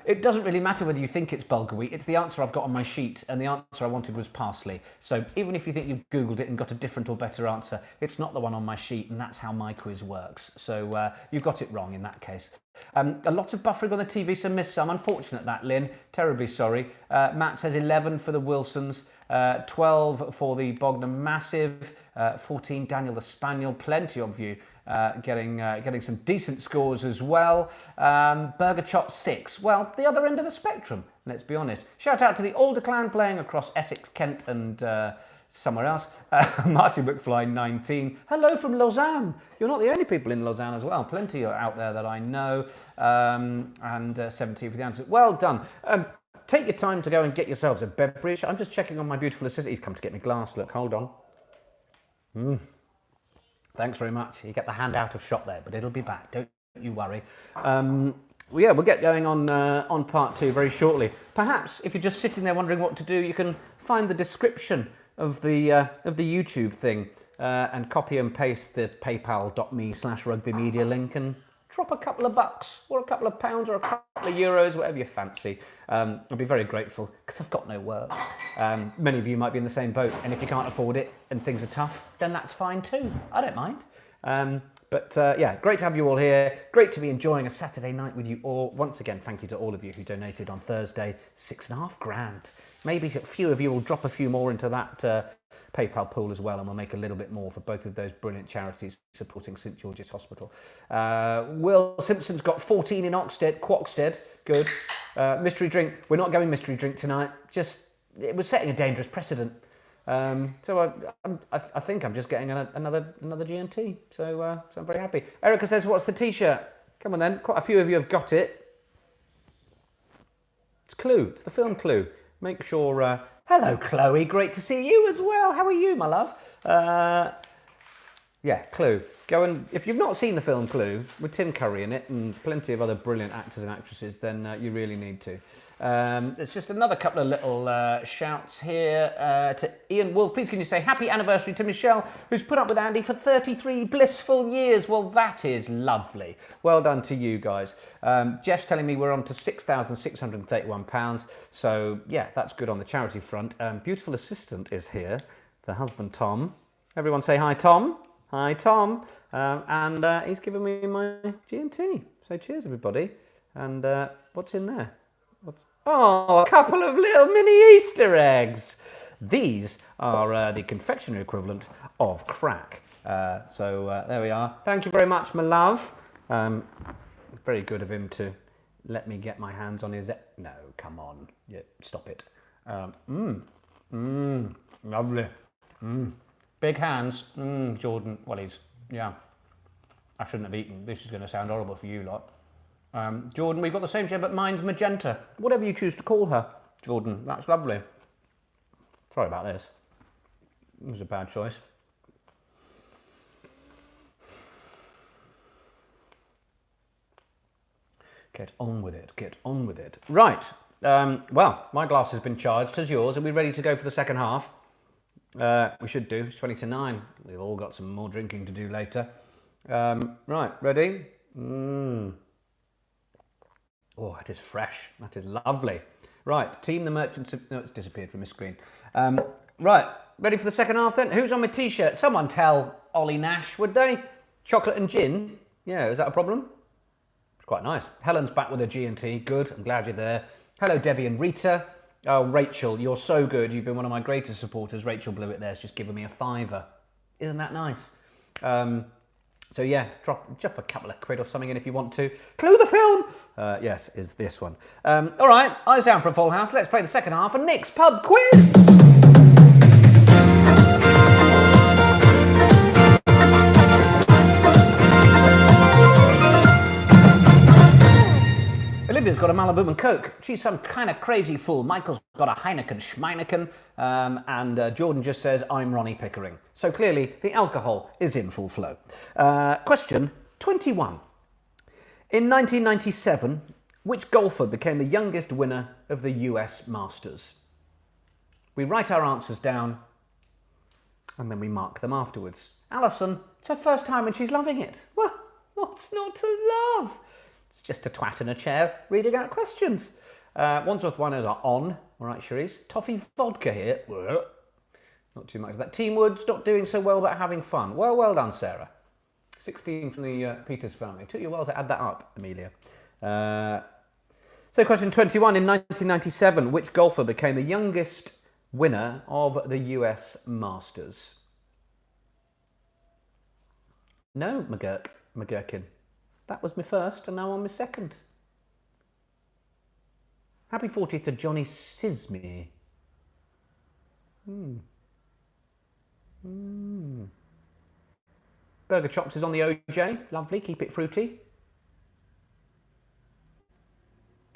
It doesn't really matter whether you think it's bulgur wheat. It's the answer I've got on my sheet, and the answer I wanted was parsley. So even if you think you've Googled it and got a different or better answer, it's not the one on my sheet, and that's how my quiz works. So you've got it wrong in that case. A lot of buffering on the TV, so missed some. Unfortunate that, Lynn. Terribly sorry. Matt says 11 for the Wilsons, 12 for the Bognor Massive, 14 Daniel the Spaniel. Plenty of you getting some decent scores as well. Burger Chop 6. Well, the other end of the spectrum, let's be honest. Shout out to the Alder clan playing across Essex, Kent and somewhere else. Martin McFly 19. Hello from Lausanne. You're not the only people in Lausanne as well. Plenty are out there that I know. And 17 for the answer. Well done. Take your time to go and get yourselves a beverage. I'm just checking on my beautiful assistant. He's come to get me glass. Look, hold on. Thanks very much. You get the hand out of shot there, but it'll be back. Don't you worry. Yeah, we'll get going on part 2 very shortly. Perhaps if you're just sitting there wondering what to do, you can find the description of the YouTube thing and copy and paste the paypal.me/rugbymedia link and drop a couple of bucks or a couple of pounds or a couple of euros, whatever you fancy. I'll be very grateful because I've got no work. Many of you might be in the same boat, and if you can't afford it and things are tough, then that's fine too. I don't mind. But yeah, great to have you all here. Great to be enjoying a Saturday night with you all. Once again, thank you to all of you who donated on Thursday. $6.5 grand. Maybe a few of you will drop a few more into that PayPal pool as well, and we'll make a little bit more for both of those brilliant charities supporting St George's Hospital. Will Simpson's got 14 in Quoxted. Good. Mystery drink. We're not going mystery drink tonight. Just, it was setting a dangerous precedent. So I think I'm just getting another G&T. So I'm very happy. Erica says, "What's the T-shirt?" Come on then. Quite a few of you have got it. It's Clue. It's the film Clue. Make sure. Hello, Chloe. Great to see you as well. How are you, my love? Yeah, Clue. Go and, if you've not seen the film Clue with Tim Curry in it and plenty of other brilliant actors and actresses, then you really need to. There's just another couple of little shouts here to Ian Wolf. Please can you say happy anniversary to Michelle, who's put up with Andy for 33 blissful years. Well, that is lovely. Well done to you guys. Jeff's telling me we're on to £6,631. So yeah, that's good on the charity front. Beautiful assistant is here, the husband Tom. Everyone say hi, Tom. Hi, Tom. And he's given me my G&T. So cheers, everybody. And what's in there? Oh, a couple of little mini Easter eggs. These are the confectionery equivalent of crack. So there we are. Thank you very much, my love. Very good of him to let me get my hands on his... No, come on. Yeah, stop it. Lovely. Big hands. Jordan. Well, he's... Yeah. I shouldn't have eaten. This is going to sound horrible for you lot. Jordan, we've got the same shade, but mine's magenta. Whatever you choose to call her, Jordan. That's lovely. Sorry about this. It was a bad choice. Get on with it. Get on with it. Right. Well, my glass has been charged. Has yours? Are we ready to go for the second half? We should do. It's 20 to 9. We've all got some more drinking to do later. Right. Ready? Oh, it is fresh. That is lovely. Right, Team the Merchants... No, it's disappeared from my screen. Right, ready for the second half then? Who's on my T-shirt? Someone tell Ollie Nash, would they? Chocolate and gin? Yeah, is that a problem? It's quite nice. Helen's back with her G&T. Good, I'm glad you're there. Hello, Debbie and Rita. Oh, Rachel, you're so good. You've been one of my greatest supporters. Rachel Blewett there's just given me a £5. Isn't that nice? So yeah, drop a couple of quid or something in if you want to. Clue the film! Yes, is this one. All right, eyes down for a full house. Let's play the second half of Nick's Pub Quiz! Olivia's got a Malibu and Coke. She's some kind of crazy fool. Michael's got a Heineken Schmeineken. And Jordan just says, I'm Ronnie Pickering. So clearly, the alcohol is in full flow. Question 21. In 1997, which golfer became the youngest winner of the US Masters? We write our answers down, and then we mark them afterwards. Alison, it's her first time and she's loving it. Well, what's not to love? It's just a twat in a chair reading out questions. Wandsworth Winos are on. All right, Cherise. Toffee vodka here. Not too much of that. Team Woods, not doing so well, but having fun. Well done, Sarah. 16 from the Peters family. Took you a while to add that up, Amelia. So question 21. In 1997, which golfer became the youngest winner of the US Masters? No, McGurkin. That was my first, and now I'm my second. Happy 40th to Johnny Sisme. Burger Chops is on the OJ. Lovely, keep it fruity.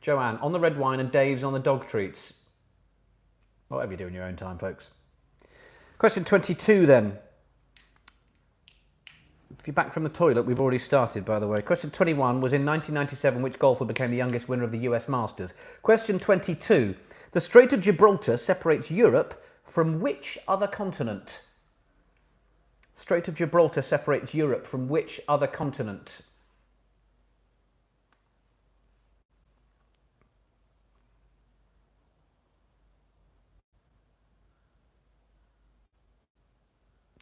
Joanne, on the red wine, and Dave's on the dog treats. Whatever you do in your own time, folks. Question 22 then. If you're back from the toilet, we've already started, by the way. Question 21 was in 1997, which golfer became the youngest winner of the US Masters? Question 22. The Strait of Gibraltar separates Europe from which other continent? Strait of Gibraltar separates Europe from which other continent?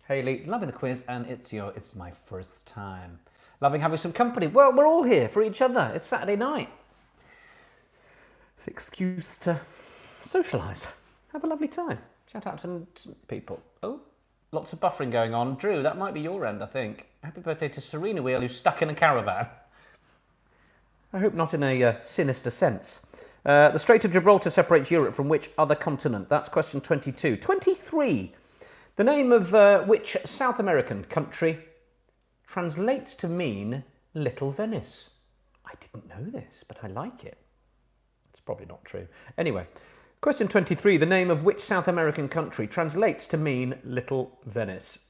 Hayley, loving the quiz, and it's my first time. Loving having some company. Well, we're all here for each other. It's Saturday night. It's an excuse to socialise. Have a lovely time. Shout out to some people. Oh, lots of buffering going on. Drew, that might be your end, I think. Happy birthday to Serena Wheel, who's stuck in a caravan. I hope not in a sinister sense. The Strait of Gibraltar separates Europe from which other continent? That's question 22. 23. The name of which South American country translates to mean Little Venice? I didn't know this, but I like it. It's probably not true. Anyway, question 23. The name of which South American country translates to mean Little Venice?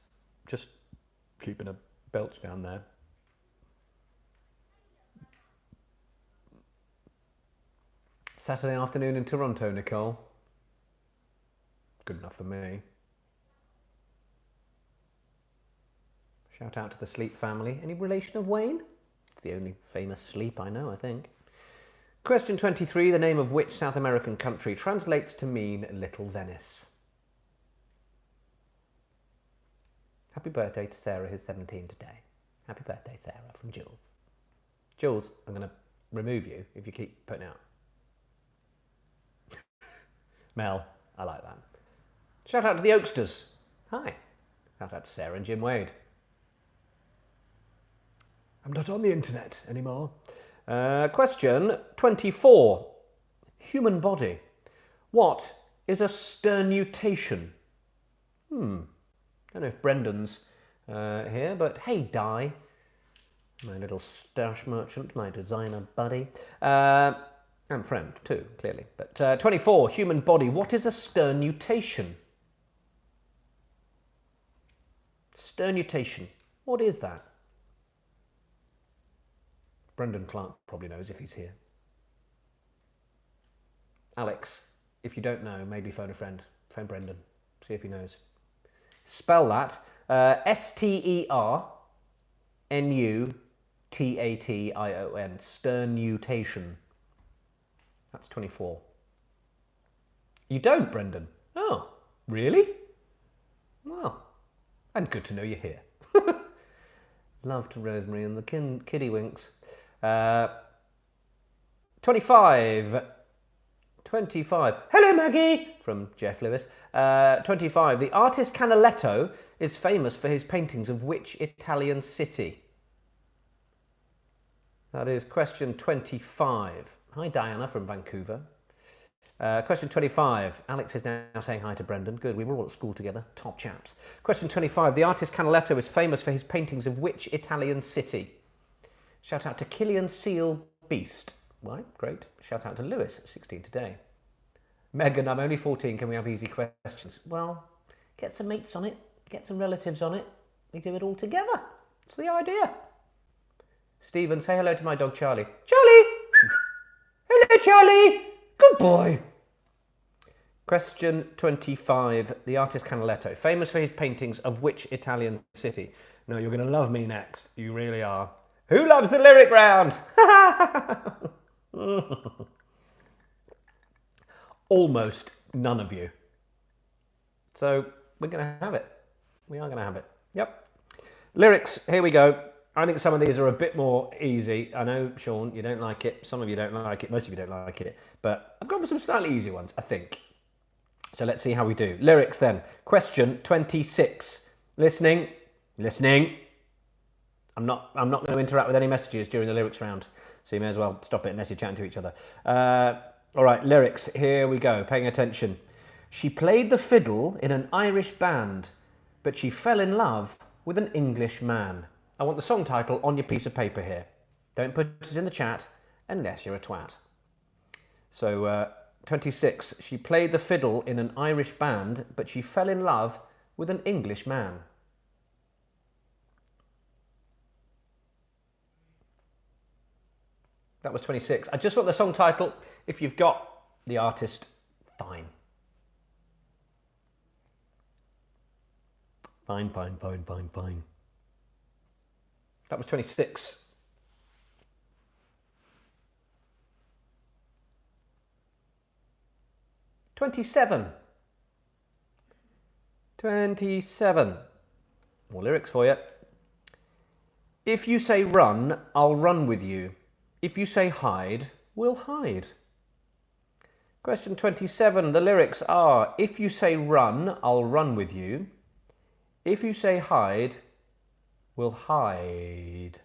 Just keeping a belch down there. Saturday afternoon in Toronto, Nicole. Good enough for me. Shout out to the Sleep family. Any relation of Wayne? It's the only famous Sleep I know, I think. Question 23. The name of which South American country translates to mean Little Venice? Happy birthday to Sarah, who's 17 today. Happy birthday, Sarah, from Jules. Jules, I'm going to remove you if you keep putting out. Mel, I like that. Shout out to the Oaksters. Hi. Shout out to Sarah and Jim Wade. I'm not on the internet anymore. Question 24. Human body. What is a sternutation? Don't know if Brendan's here, but hey, Di, my little stash merchant, my designer buddy, and friend too, clearly. But 24. Human body. What is a sternutation? Sternutation. What is that? Brendan Clark probably knows if he's here. Alex, if you don't know, maybe phone a friend. Phone Brendan. See if he knows. Spell that. S-T-E-R-N-U-T-A-T-I-O-N. Sternutation. That's 24. You don't, Brendan? Oh, really? Well, and good to know you're here. Love to Rosemary and the kiddie winks. 25. 25. Hello, Maggie, from Jeff Lewis. 25. The artist Canaletto is famous for his paintings of which Italian city? That is question 25. Hi, Diana from Vancouver. Question 25. Alex is now saying hi to Brendan. Good, we were all at school together. Top chaps. Question 25. The artist Canaletto is famous for his paintings of which Italian city? Shout out to Killian Seal Beast. Right, great. Shout out to Lewis, 16 today. Megan, I'm only 14. Can we have easy questions? Well, get some mates on it. Get some relatives on it. We do it all together. It's the idea. Stephen, say hello to my dog, Charlie. Charlie! Hello, Charlie! Good boy. Question 25. The artist Canaletto, famous for his paintings of which Italian city? No, you're going to love me next. You really are. Who loves the lyric round? Almost none of you. So we're going to have it. We are going to have it. Yep. Lyrics, here we go. I think some of these are a bit more easy. I know, Sean, you don't like it. Some of you don't like it. Most of you don't like it. But I've gone for some slightly easy ones, I think. So let's see how we do. Lyrics then. Question 26. Listening. Listening. I'm not going to interact with any messages during the lyrics round. So you may as well stop it unless you're chatting to each other. All right, lyrics. Here we go. Paying attention. She played the fiddle in an Irish band, but she fell in love with an English man. I want the song title on your piece of paper here. Don't put it in the chat unless you're a twat. So 26. She played the fiddle in an Irish band, but she fell in love with an English man. That was 26. I just want the song title. If you've got the artist, fine. Fine, fine, fine, fine, fine. That was 26. "27. 27. More lyrics for you. If you say run, I'll run with you. If you say hide, we'll hide. Question 27. The lyrics are, if you say run, I'll run with you. If you say hide, we'll hide.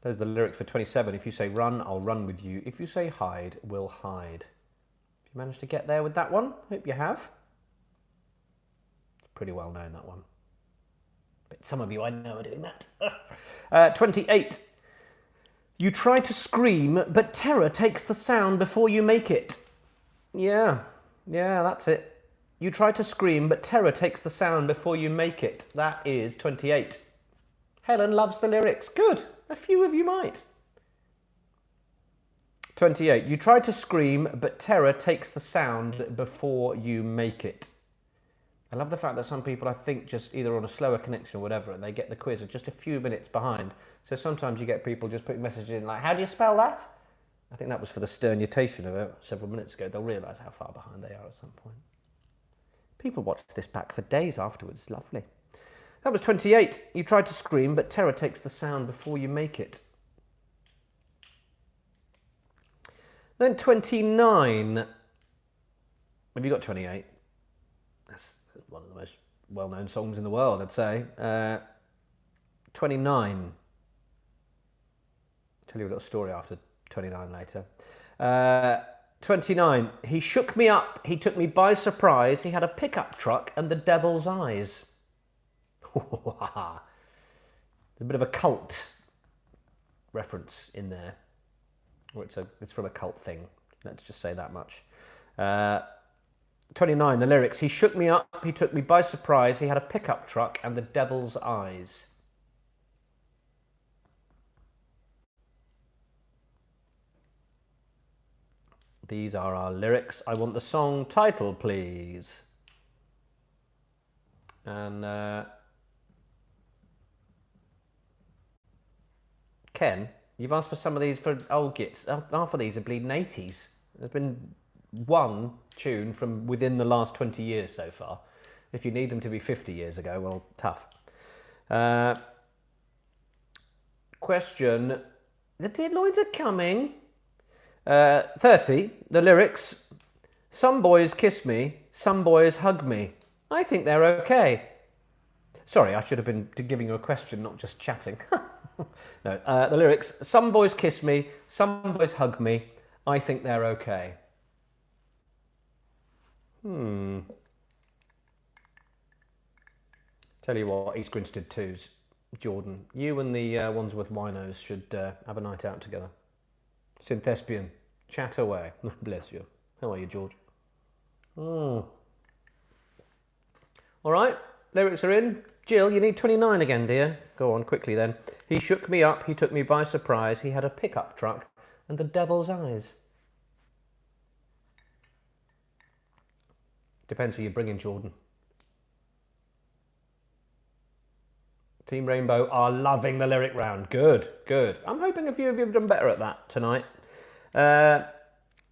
Those are the lyrics for 27. If you say run, I'll run with you. If you say hide, we'll hide. Have you managed to get there with that one? Hope you have. It's pretty well known, that one. But some of you I know are doing that. 28. You try to scream, but terror takes the sound before you make it. Yeah, that's it. You try to scream, but terror takes the sound before you make it. That is 28. Helen loves the lyrics. Good. A few of you might. 28. You try to scream, but terror takes the sound before you make it. I love the fact that some people, I think, just either on a slower connection or whatever, and they get the quiz just a few minutes behind. So sometimes you get people just putting messages in like, how do you spell that? I think that was for the sternutation of several minutes ago. They'll realise how far behind they are at some point. People watch this back for days afterwards. Lovely. That was 28. You try to scream, but terror takes the sound before you make it. Then 29. Have you got 28? That's one of the most well-known songs in the world, I'd say. 29. I'll tell you a little story after 29 later. 29. He shook me up. He took me by surprise. He had a pickup truck and the devil's eyes. There's a bit of a cult reference in there. Or it's from a cult thing. Let's just say that much. 29, the lyrics. He shook me up, he took me by surprise, he had a pickup truck and the devil's eyes. These are our lyrics. I want the song title, please. And Ken, you've asked for some of these for old gits. Half of these are bleeding 80s. There's been one tune from within the last 20 years so far. If you need them to be 50 years ago, well, tough. Question, the Deloids are coming. 30, the lyrics. Some boys kiss me, some boys hug me. I think they're okay. Sorry, I should have been giving you a question, not just chatting. No, the lyrics. Some boys kiss me, some boys hug me. I think they're okay. Tell you what, East Grinstead 2s. Jordan, you and the Wandsworth Winos should have a night out together. Synthespian, chat away. Bless you. How are you, George? All right, lyrics are in. Jill, you need 29 again, dear. Go on, quickly then. He shook me up, he took me by surprise. He had a pickup truck and the devil's eyes. Depends who you bring in, Jordan. Team Rainbow are loving the lyric round. Good, good. I'm hoping a few of you have done better at that tonight.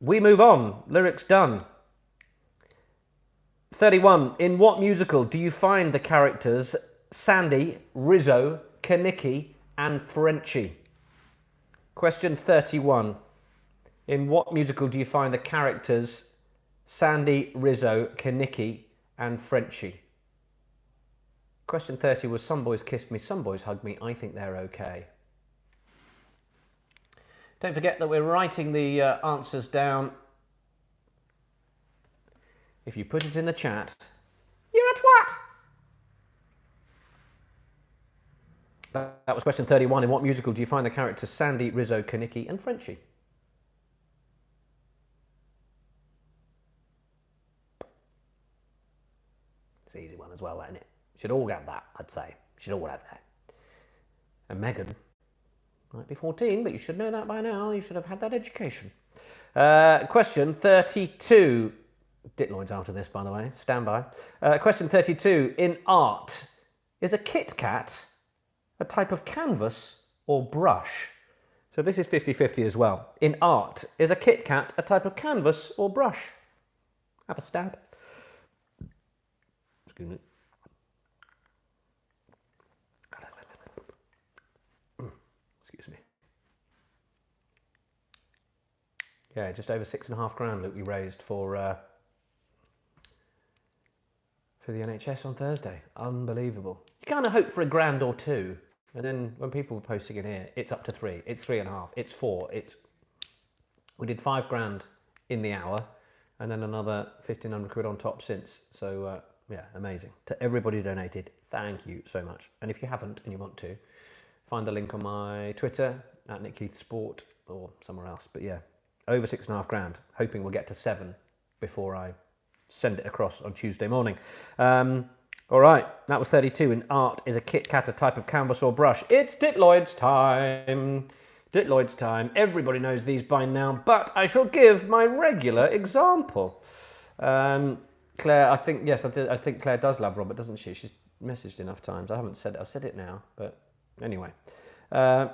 We move on. Lyrics done. 31. In what musical do you find the characters Sandy, Rizzo, Kenickie and Frenchie? Question 31. In what musical do you find the characters Sandy, Rizzo, Kenickie and Frenchie? Question 30 was some boys kissed me, some boys hugged me, I think they're okay. Don't forget that we're writing the answers down. If you put it in the chat, you're a twat. That was question 31. In what musical do you find the characters Sandy, Rizzo, Kenickie and Frenchie? It's an easy one as well, isn't it? Should all have that, I'd say. Should all have that. And Megan might be 14, but you should know that by now. You should have had that education. Question 32. Ditloids after this, by the way. Stand by. Question 32. In art, is a Kit Kat a type of canvas or brush? So this is 50-50 as well. In art, is a Kit Kat a type of canvas or brush? Have a stab. Excuse me. Excuse me. Yeah, just over £6,500 that we raised for the NHS on Thursday. Unbelievable. You kind of hope for £1,000 or two, and then when people were posting in here, it's up to 3, it's 3.5, it's 4, we did £5,000 in the hour, and then another £1,500 on top since. So yeah, amazing. To everybody who donated, thank you so much. And if you haven't and you want to, find the link on my Twitter at Nick Heath Sport or somewhere else. But yeah, over £6,500. Hoping we'll get to 7 before I send it across on Tuesday morning. All right, that was 32. In art, is a Kit Kat a type of canvas or brush? It's Ditloids time. Ditloids time. Everybody knows these by now, but I shall give my regular example. Claire, I think, yes, I think Claire does love Robert, doesn't she? She's messaged enough times. I haven't said it. I've said it now, but anyway. All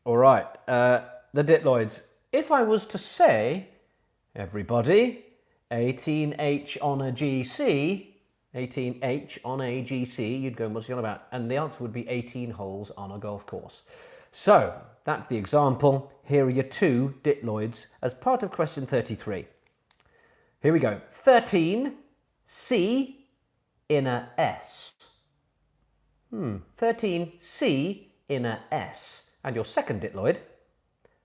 right, the Ditloids. If I was to say, everybody, 18H on a GC, 18H on a GC, you'd go, what's he on about? And the answer would be 18 holes on a golf course. So, that's the example. Here are your 2 Ditloids as part of question 33. Here we go. 13, C in a S. 13, C in a S. And your second Ditloid,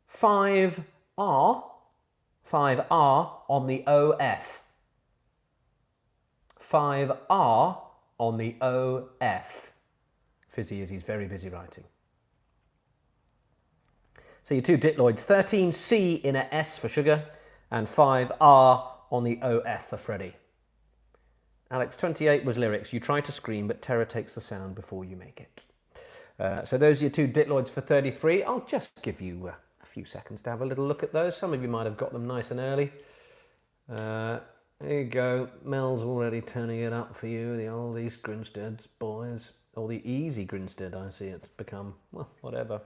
5R on the OF. 5R on the OF. Fizzy is he's very busy writing. So your 2 Ditloids, 13C in a S for sugar and 5R on the OF for Freddie. Alex, 28 was lyrics. You try to scream, but terror takes the sound before you make it. So those are your 2 Ditloids for 33. I'll just give you a few seconds to have a little look at those. Some of you might have got them nice and early. There you go. Mel's already turning it up for you. The old East Grinsteads boys. Or the easy Grinstead, I see it's become. Well, whatever.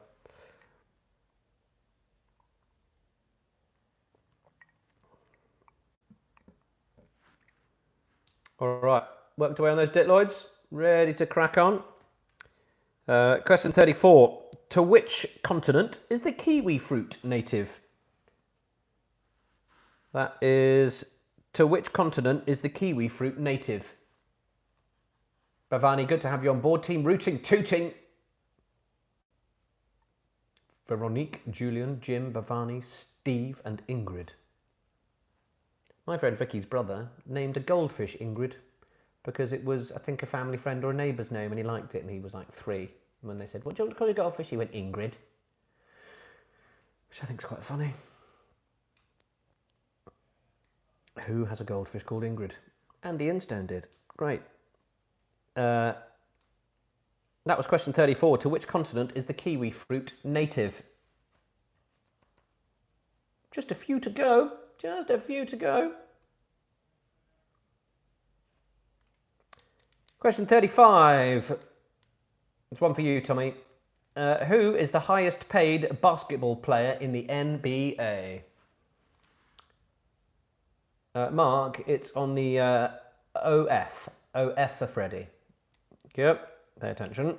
All right. Worked away on those Ditloids. Ready to crack on. Question 34. To which continent is the kiwi fruit native? That is, to which continent is the kiwi fruit native? Bhavani, good to have you on board. Team Rooting, Tooting. Veronique, Julian, Jim, Bhavani, Steve and Ingrid. My friend Vicky's brother named a goldfish Ingrid because it was, I think, a family friend or a neighbour's name, and he liked it, and he was like 3. And when they said, what do you want to call your goldfish? He went, Ingrid. Which I think is quite funny. Who has a goldfish called Ingrid? Andy Instone did. Great. That was question 34. To which continent is the kiwi fruit native? Just a few to go. Just a few to go. Question 35. It's one for you, Tommy. Who is the highest paid basketball player in the NBA? Mark, it's on the OF. OF for Freddie. Yep, pay attention.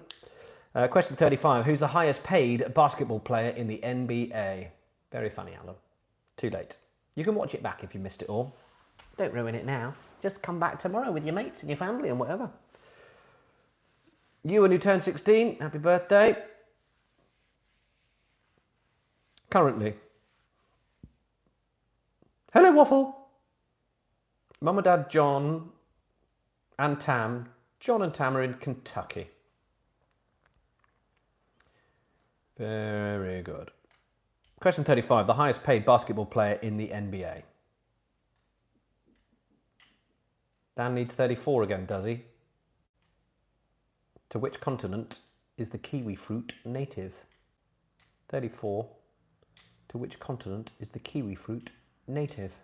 Question 35. Who's the highest paid basketball player in the NBA? Very funny, Alan. Too late. You can watch it back if you missed it all. Don't ruin it now. Just come back tomorrow with your mates and your family and whatever. You, who turned 16, happy birthday. Currently. Hello, Waffle. Mum and Dad John and Tam. John and Tam are in Kentucky. Very good. Question 35. The highest paid basketball player in the NBA. Dan needs 34 again, does he? To which continent is the kiwi fruit native? 34. To which continent is the kiwi fruit native?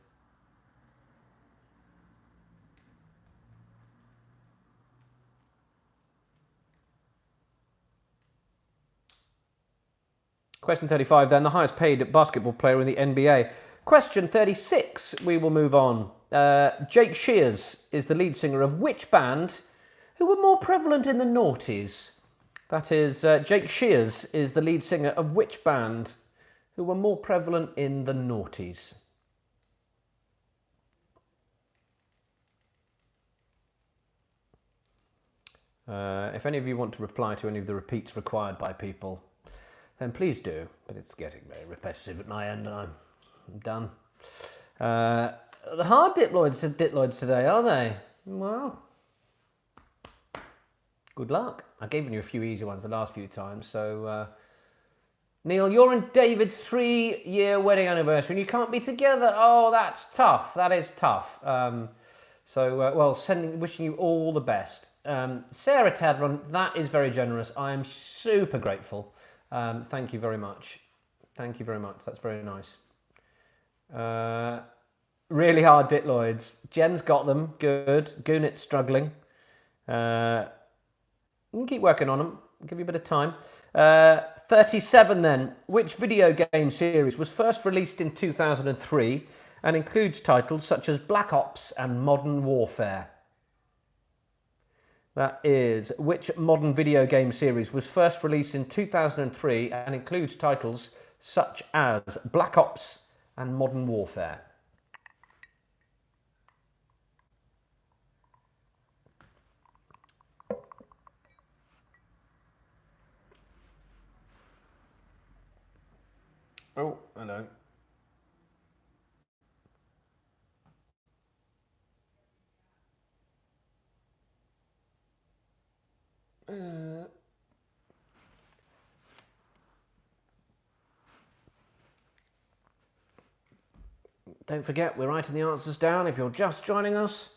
Question 35 then, the highest paid basketball player in the NBA. Question 36, we will move on. Jake Shears is the lead singer of which band who were more prevalent in the noughties? That is, Jake Shears is the lead singer of which band who were more prevalent in the noughties? If any of you want to reply to any of the repeats required by people, then please do, but it's getting very repetitive at my end and I'm done. The hard diploids are diploids today, are they? Well, good luck. I've given you a few easy ones the last few times, so... Neil, you're in David's 3-year wedding anniversary and you can't be together. Oh, that's tough. That is tough. Well, wishing you all the best. Sarah Tadron, that is very generous. I am super grateful. Thank you very much. Thank you very much. That's very nice. Really hard ditloids. Jen's got them. Good. Goonit's struggling. You can keep working on them. I'll give you a bit of time. 37 then. Which video game series was first released in 2003 and includes titles such as Black Ops and Modern Warfare? That is, which modern video game series was first released in 2003 and includes titles such as Black Ops and Modern Warfare? Oh, hello. Don't forget, we're writing the answers down if you're just joining us.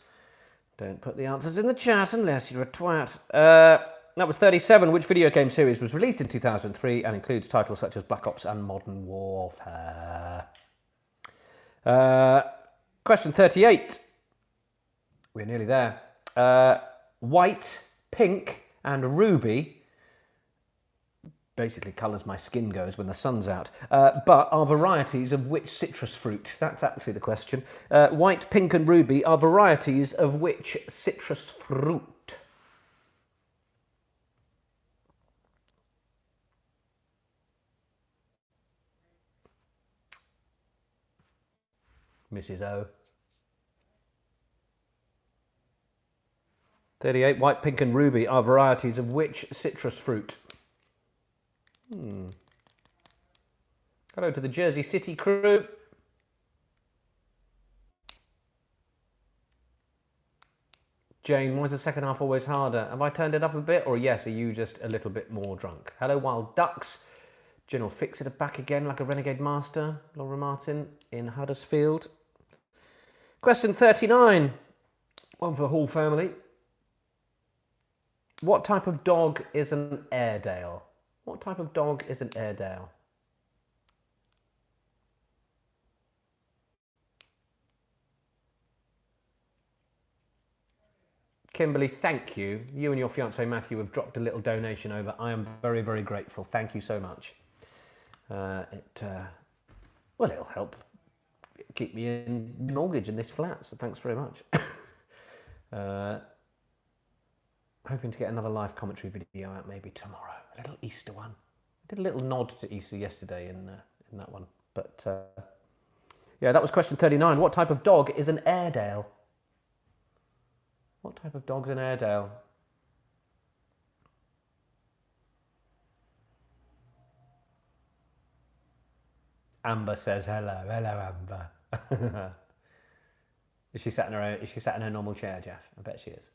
Don't put the answers in the chat unless you're a twat. That was 37. Which video game series was released in 2003 and includes titles such as Black Ops and Modern Warfare? Question 38. We're nearly there. White, pink, and ruby basically colours my skin goes when the sun's out, but are varieties of which citrus fruit? That's actually the question. White, pink and ruby are varieties of which citrus fruit? Mrs. O. 38. White, pink and ruby are varieties of which citrus fruit? Hello to the Jersey City crew. Jane, why is the second half always harder? Have I turned it up a bit, or yes, are you just a little bit more drunk? Hello, Wild Ducks. Jen will fix it back again like a renegade master. Laura Martin in Huddersfield. Question 39. One for the Hall family. What type of dog is an Airedale? What type of dog is an Airedale? Kimberly, thank you. You and your fiancé Matthew have dropped a little donation over. I am very, very grateful. Thank you so much. Well, it'll help keep me in mortgage in this flat, so thanks very much. Hoping to get another live commentary video out maybe tomorrow. A little Easter one. I did a little nod to Easter yesterday in that one. But yeah, that was question 39. What type of dog is an Airedale? What type of dog's an Airedale? Amber says hello. Hello, Amber. Is she sat in her normal chair, Jeff? I bet she is.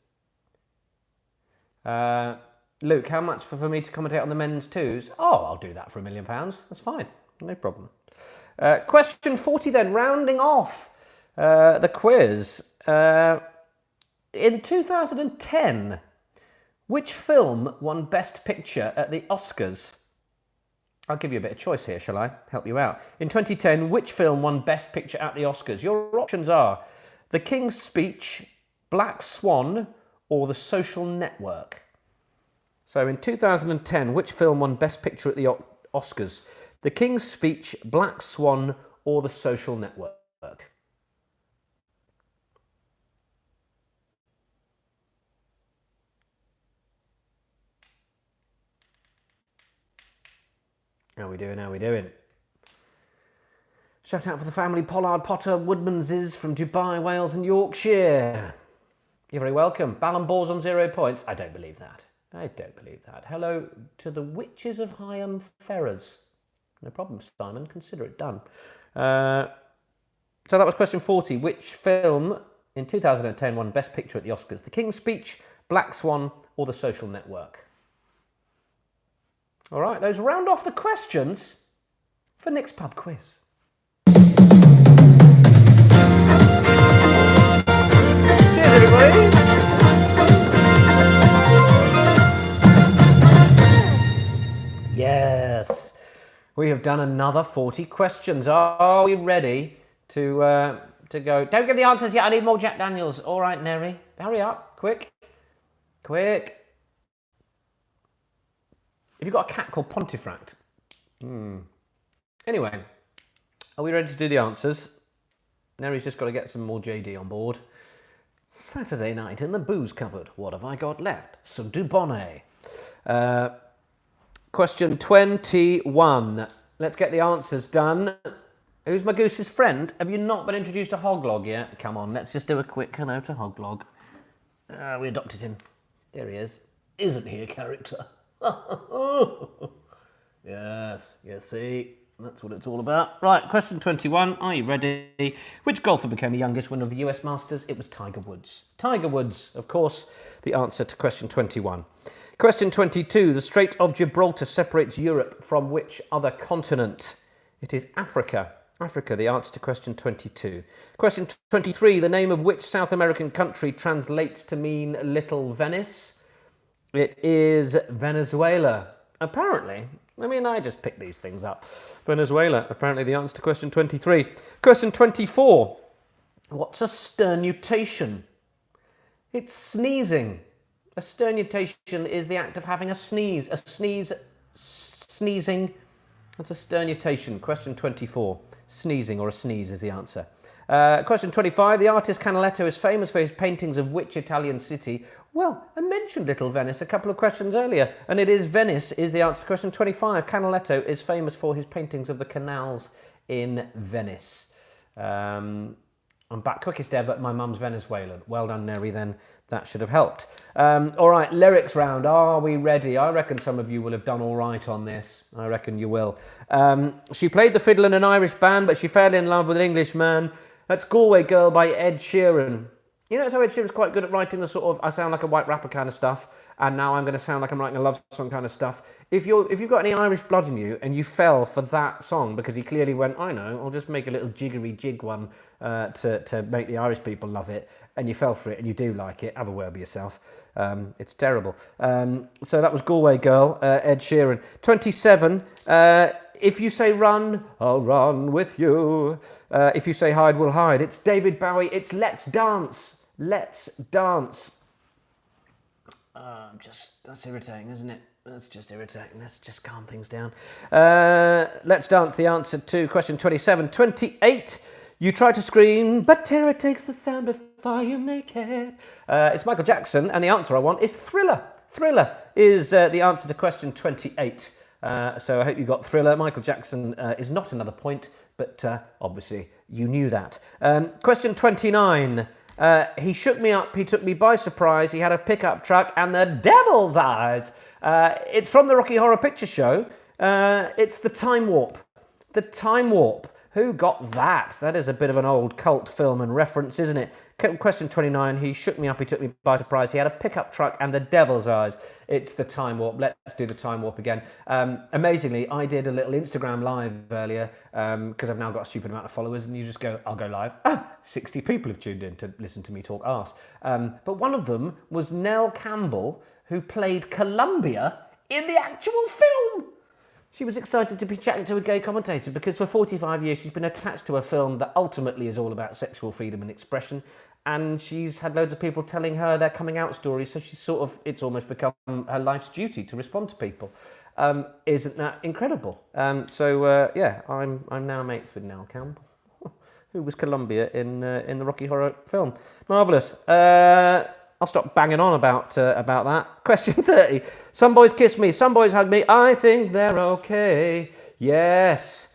Luke, how much for me to commentate on the men's twos? Oh, I'll do that for £1 million. That's fine. No problem. Question 40 then, rounding off the quiz. In 2010, which film won Best Picture at the Oscars? I'll give you a bit of choice here, shall I? Help you out. In 2010, which film won Best Picture at the Oscars? Your options are The King's Speech, Black Swan, or The Social Network. So in 2010, which film won Best Picture at the Oscars? The King's Speech, Black Swan, or The Social Network? How we doing? How we doing? Shout out for the family Pollard, Potter, Woodmanses from Dubai, Wales and Yorkshire. You're very welcome. Ballon Balls on 0 points. I don't believe that. I don't believe that. Hello to the Witches of Higham Ferrers. No problem, Simon. Consider it done. So that was question 40. Which film in 2010 won Best Picture at the Oscars? The King's Speech, Black Swan, or The Social Network? All right, those round off the questions for Nick's Pub Quiz. Cheers, everybody. Yes, we have done another 40 questions. Are we ready to go? Don't give the answers yet. I need more Jack Daniels. All right, Neri, hurry up, quick. Have you got a cat called Pontefract? Anyway, are we ready to do the answers? Neri's just got to get some more JD on board. Saturday night in the booze cupboard. What have I got left? Some Dubonnet. Question 21. Let's get the answers done. Who's my goose's friend? Have you not been introduced to Hoglog yet? Come on, let's just do a quick hello to Hoglog. We adopted him. There he is. Isn't he a character? Yes, you see, that's what it's all about. Right, question 21, are you ready? Which golfer became the youngest winner of the US Masters? It was Tiger Woods. Tiger Woods, of course, the answer to question 21. Question 22, the Strait of Gibraltar separates Europe from which other continent? It is Africa. Africa, the answer to question 22. Question 23, the name of which South American country translates to mean Little Venice? It is Venezuela. Apparently, I mean, I just picked these things up. Venezuela, apparently the answer to question 23. Question 24. What's a sternutation? It's sneezing. A sternutation is the act of having a sneeze. A sneeze, sneezing. That's a sternutation. Question 24. Sneezing or a sneeze is the answer. Question 25. The artist Canaletto is famous for his paintings of which Italian city? Well, I mentioned Little Venice a couple of questions earlier, and it is Venice is the answer to question 25. Canaletto is famous for his paintings of the canals in Venice. I'm back quickest ever. My mum's Venezuelan. Well done, Neri, then. That should have helped. All right, lyrics round. Are we ready? I reckon some of you will have done all right on this. I reckon you will. She played the fiddle in an Irish band, but she fell in love with an English man. That's Galway Girl by Ed Sheeran. You know, so Ed Sheeran's quite good at writing the sort of I sound like a white rapper kind of stuff, and now I'm going to sound like I'm writing a love song kind of stuff. If you've got any Irish blood in you and you fell for that song because he clearly went, I know, I'll just make a little jiggery jig one to make the Irish people love it, and you fell for it and you do like it, have a word with yourself. It's terrible. So that was Galway Girl, Ed Sheeran. 27. If you say run, I'll run with you. If you say hide, we'll hide. It's David Bowie. It's Let's Dance. Let's Dance. That's irritating, isn't it? That's just irritating. Let's just calm things down. Let's Dance, the answer to question 27. 28. You try to scream, but terror takes the sound before you make it. It's Michael Jackson, and the answer I want is Thriller. Thriller is the answer to question 28. So I hope you got Thriller. Michael Jackson is not another point, but obviously you knew that. Question 29. He shook me up, he took me by surprise, he had a pickup truck and the devil's eyes. It's from the Rocky Horror Picture Show. It's The Time Warp. The Time Warp. Who got that? That is a bit of an old cult film and reference, isn't it? Question 29. He shook me up, he took me by surprise. He had a pickup truck and the devil's eyes. It's The Time Warp. Let's do The Time Warp again. Amazingly, I did a little Instagram live earlier because I've now got a stupid amount of followers, and you just go, I'll go live. 60 people have tuned in to listen to me talk arse. But one of them was Nell Campbell, who played Columbia in the actual film. She was excited to be chatting to a gay commentator because for 45 years she's been attached to a film that ultimately is all about sexual freedom and expression, and she's had loads of people telling her their coming out stories, so she's sort of, it's almost become her life's duty to respond to people. Isn't that incredible? Yeah, I'm now mates with Nell Campbell, who was Columbia in the Rocky Horror film. Marvellous. I'll stop banging on about that. Question 30. Some boys kiss me, some boys hug me. I think they're okay. Yes.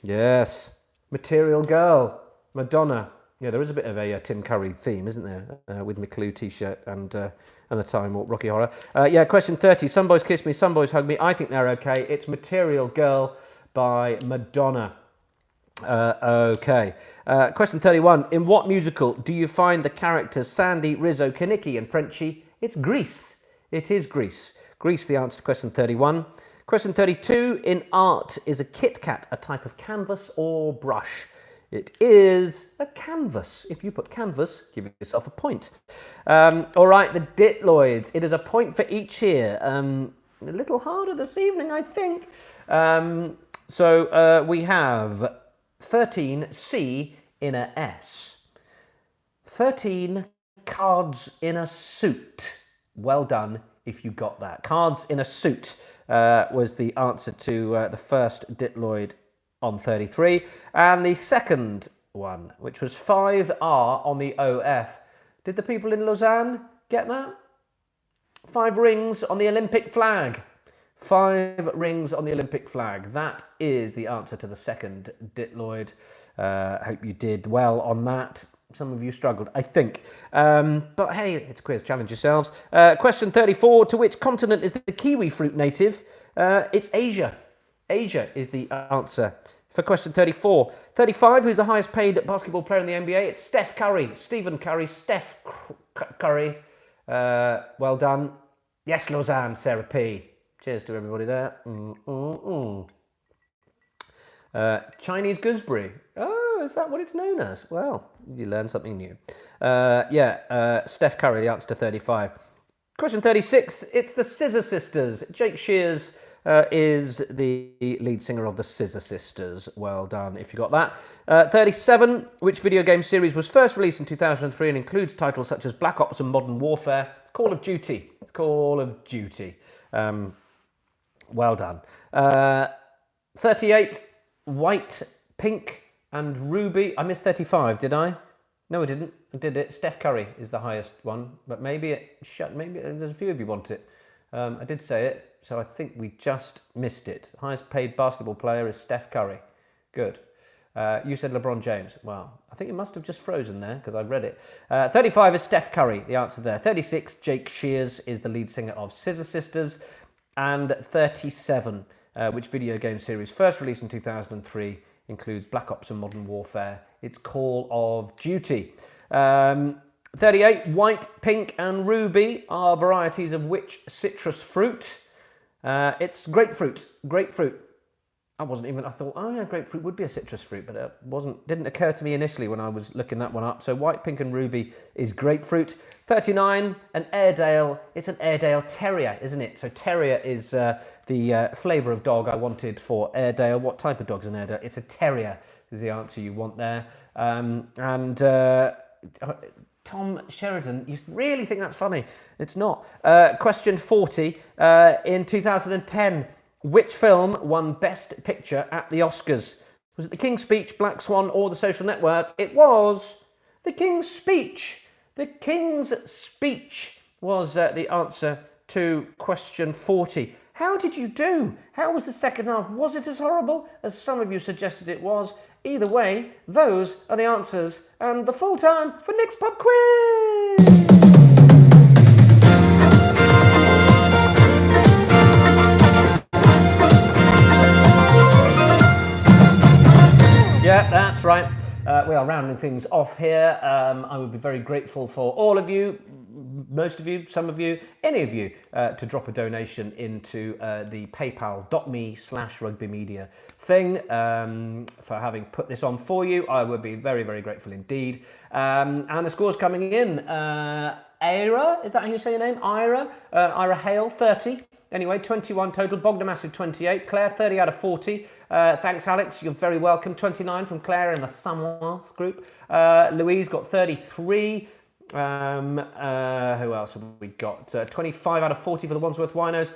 Yes. Material Girl. Madonna. Yeah, there is a bit of a Tim Curry theme, isn't there? With McClue t-shirt and the Time Warp Rocky Horror. Question 30. Some boys kiss me, some boys hug me. I think they're okay. It's Material Girl by Madonna. Okay. Question 31. In what musical do you find the characters Sandy, Rizzo, Kaniki and Frenchie? It's Grease. It is Grease. Grease, the answer to question 31. Question 32. In art, is a Kit Kat a type of canvas or brush? It is a canvas. If you put canvas, give yourself a point. All right, the Ditloids. It is a point for each here. A little harder this evening, I think. We have 13 C in a S. 13 cards in a suit. Well done if you got that. Cards in a suit was the answer to the first Ditloid on 33. And the second one, which was 5R on the OF. Did the people in Lausanne get that? 5 rings on the Olympic flag. 5 rings on the Olympic flag. That is the answer to the second Ditloid. Hope you did well on that. Some of you struggled, I think. But hey, it's a quiz. Challenge yourselves. Question 34. To which continent is the kiwi fruit native? It's Asia. Asia is the answer for question 34. 35. Who's the highest paid basketball player in the NBA? It's Steph Curry. Stephen Curry. Steph Curry. Well done. Yes, Lausanne. Sarah P. Cheers to everybody there. Chinese gooseberry. Oh, is that what it's known as? Well, you learn something new. Steph Curry, the answer to 35. Question 36. It's the Scissor Sisters. Jake Shears is the lead singer of the Scissor Sisters. Well done if you got that. 37. Which video game series was first released in 2003 and includes titles such as Black Ops and Modern Warfare? Call of Duty. It's Call of Duty. Well done. 38, white, pink, and ruby. I missed 35, did I? No, I didn't. I did it. Steph Curry is the highest one, but maybe there's a few of you want it. I did say it, so I think we just missed it. Highest paid basketball player is Steph Curry. Good. You said LeBron James. Well, I think it must have just frozen there because I read it. 35 is Steph Curry, the answer there. 36, Jake Shears is the lead singer of Scissor Sisters. And 37, which video game series first released in 2003 includes Black Ops and Modern Warfare? It's Call of Duty. 38, white, pink and ruby are varieties of which citrus fruit? It's grapefruit. Grapefruit. I thought, oh yeah, grapefruit would be a citrus fruit, but it didn't occur to me initially when I was looking that one up. So white, pink and ruby is grapefruit. 39, an Airedale. It's an Airedale Terrier, isn't it? So Terrier is the flavour of dog I wanted for Airedale. What type of dog's an Airedale? It's a Terrier is the answer you want there. Tom Sheridan, you really think that's funny? It's not. Question 40, in 2010, which film won Best Picture at the Oscars? Was it The King's Speech, Black Swan or The Social Network? It was The King's Speech. The King's Speech was the answer to question 40. How did you do? How was the second half? Was it as horrible as some of you suggested it was? Either way, those are the answers and the full time for Nick's Pub Quiz! Yeah, that's right. We are rounding things off here. I would be very grateful for all of you, most of you, some of you, any of you, to drop a donation into the paypal.me/rugbymedia thing for having put this on for you. I would be very, very grateful indeed. And the score's coming in. Ira, is that how you say your name? Ira Hale, 30. Anyway, 21 total. Bogner Massive, 28. Claire, 30 out of 40. Thanks, Alex. You're very welcome. 29 from Claire in the Samoas group. Louise got 33. Who else have we got? 25 out of 40 for the Wandsworth Winos.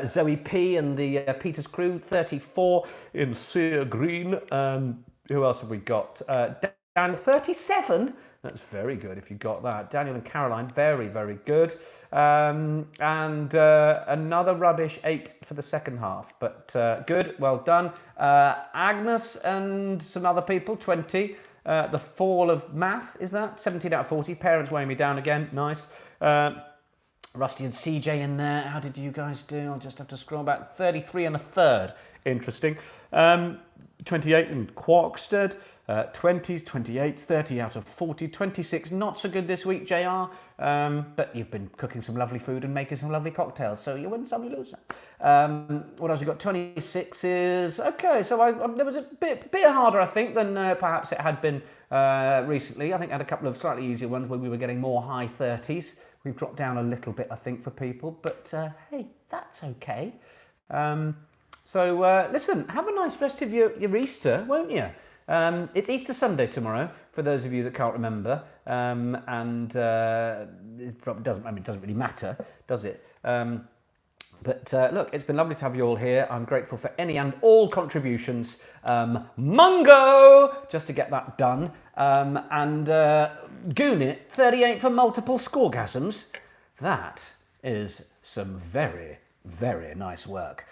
Zoe P and the Peters crew, 34 in Sear Green. Who else have we got? Dan, 37. That's very good if you got that. Daniel and Caroline, very, very good. And another rubbish 8 for the second half, but good, well done. Agnes and some other people, 20. The Fall of Math, is that? 17 out of 40. Parents weighing me down again, nice. Rusty and CJ in there. How did you guys do? I'll just have to scroll back. 33 and a third. Interesting. 28 in Quarkstead. 20s, 28s, 30 out of 40, 26, not so good this week, JR, but you've been cooking some lovely food and making some lovely cocktails, so you win some, you lose some. What else we got? 26s, okay, so there was a bit harder, I think, than perhaps it had been recently. I think I had a couple of slightly easier ones where we were getting more high 30s. We've dropped down a little bit, I think, for people, but hey, that's okay. Listen, have a nice rest of your Easter, won't you? It's Easter Sunday tomorrow, for those of you that can't remember, it probably doesn't really matter, does it? Look, it's been lovely to have you all here. I'm grateful for any and all contributions. Mungo, just to get that done. Goonit, 38 for multiple scoregasms. That is some very, very nice work.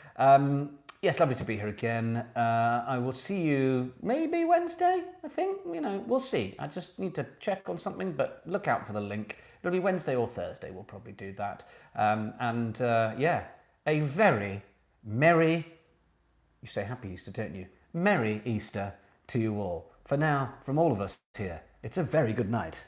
Yes, lovely to be here again. I will see you maybe Wednesday, I think. We'll see. I just need to check on something, but look out for the link. It'll be Wednesday or Thursday. We'll probably do that. Yeah, a very merry, you say happy Easter, don't you? Merry Easter to you all. For now, from all of us here, it's a very good night.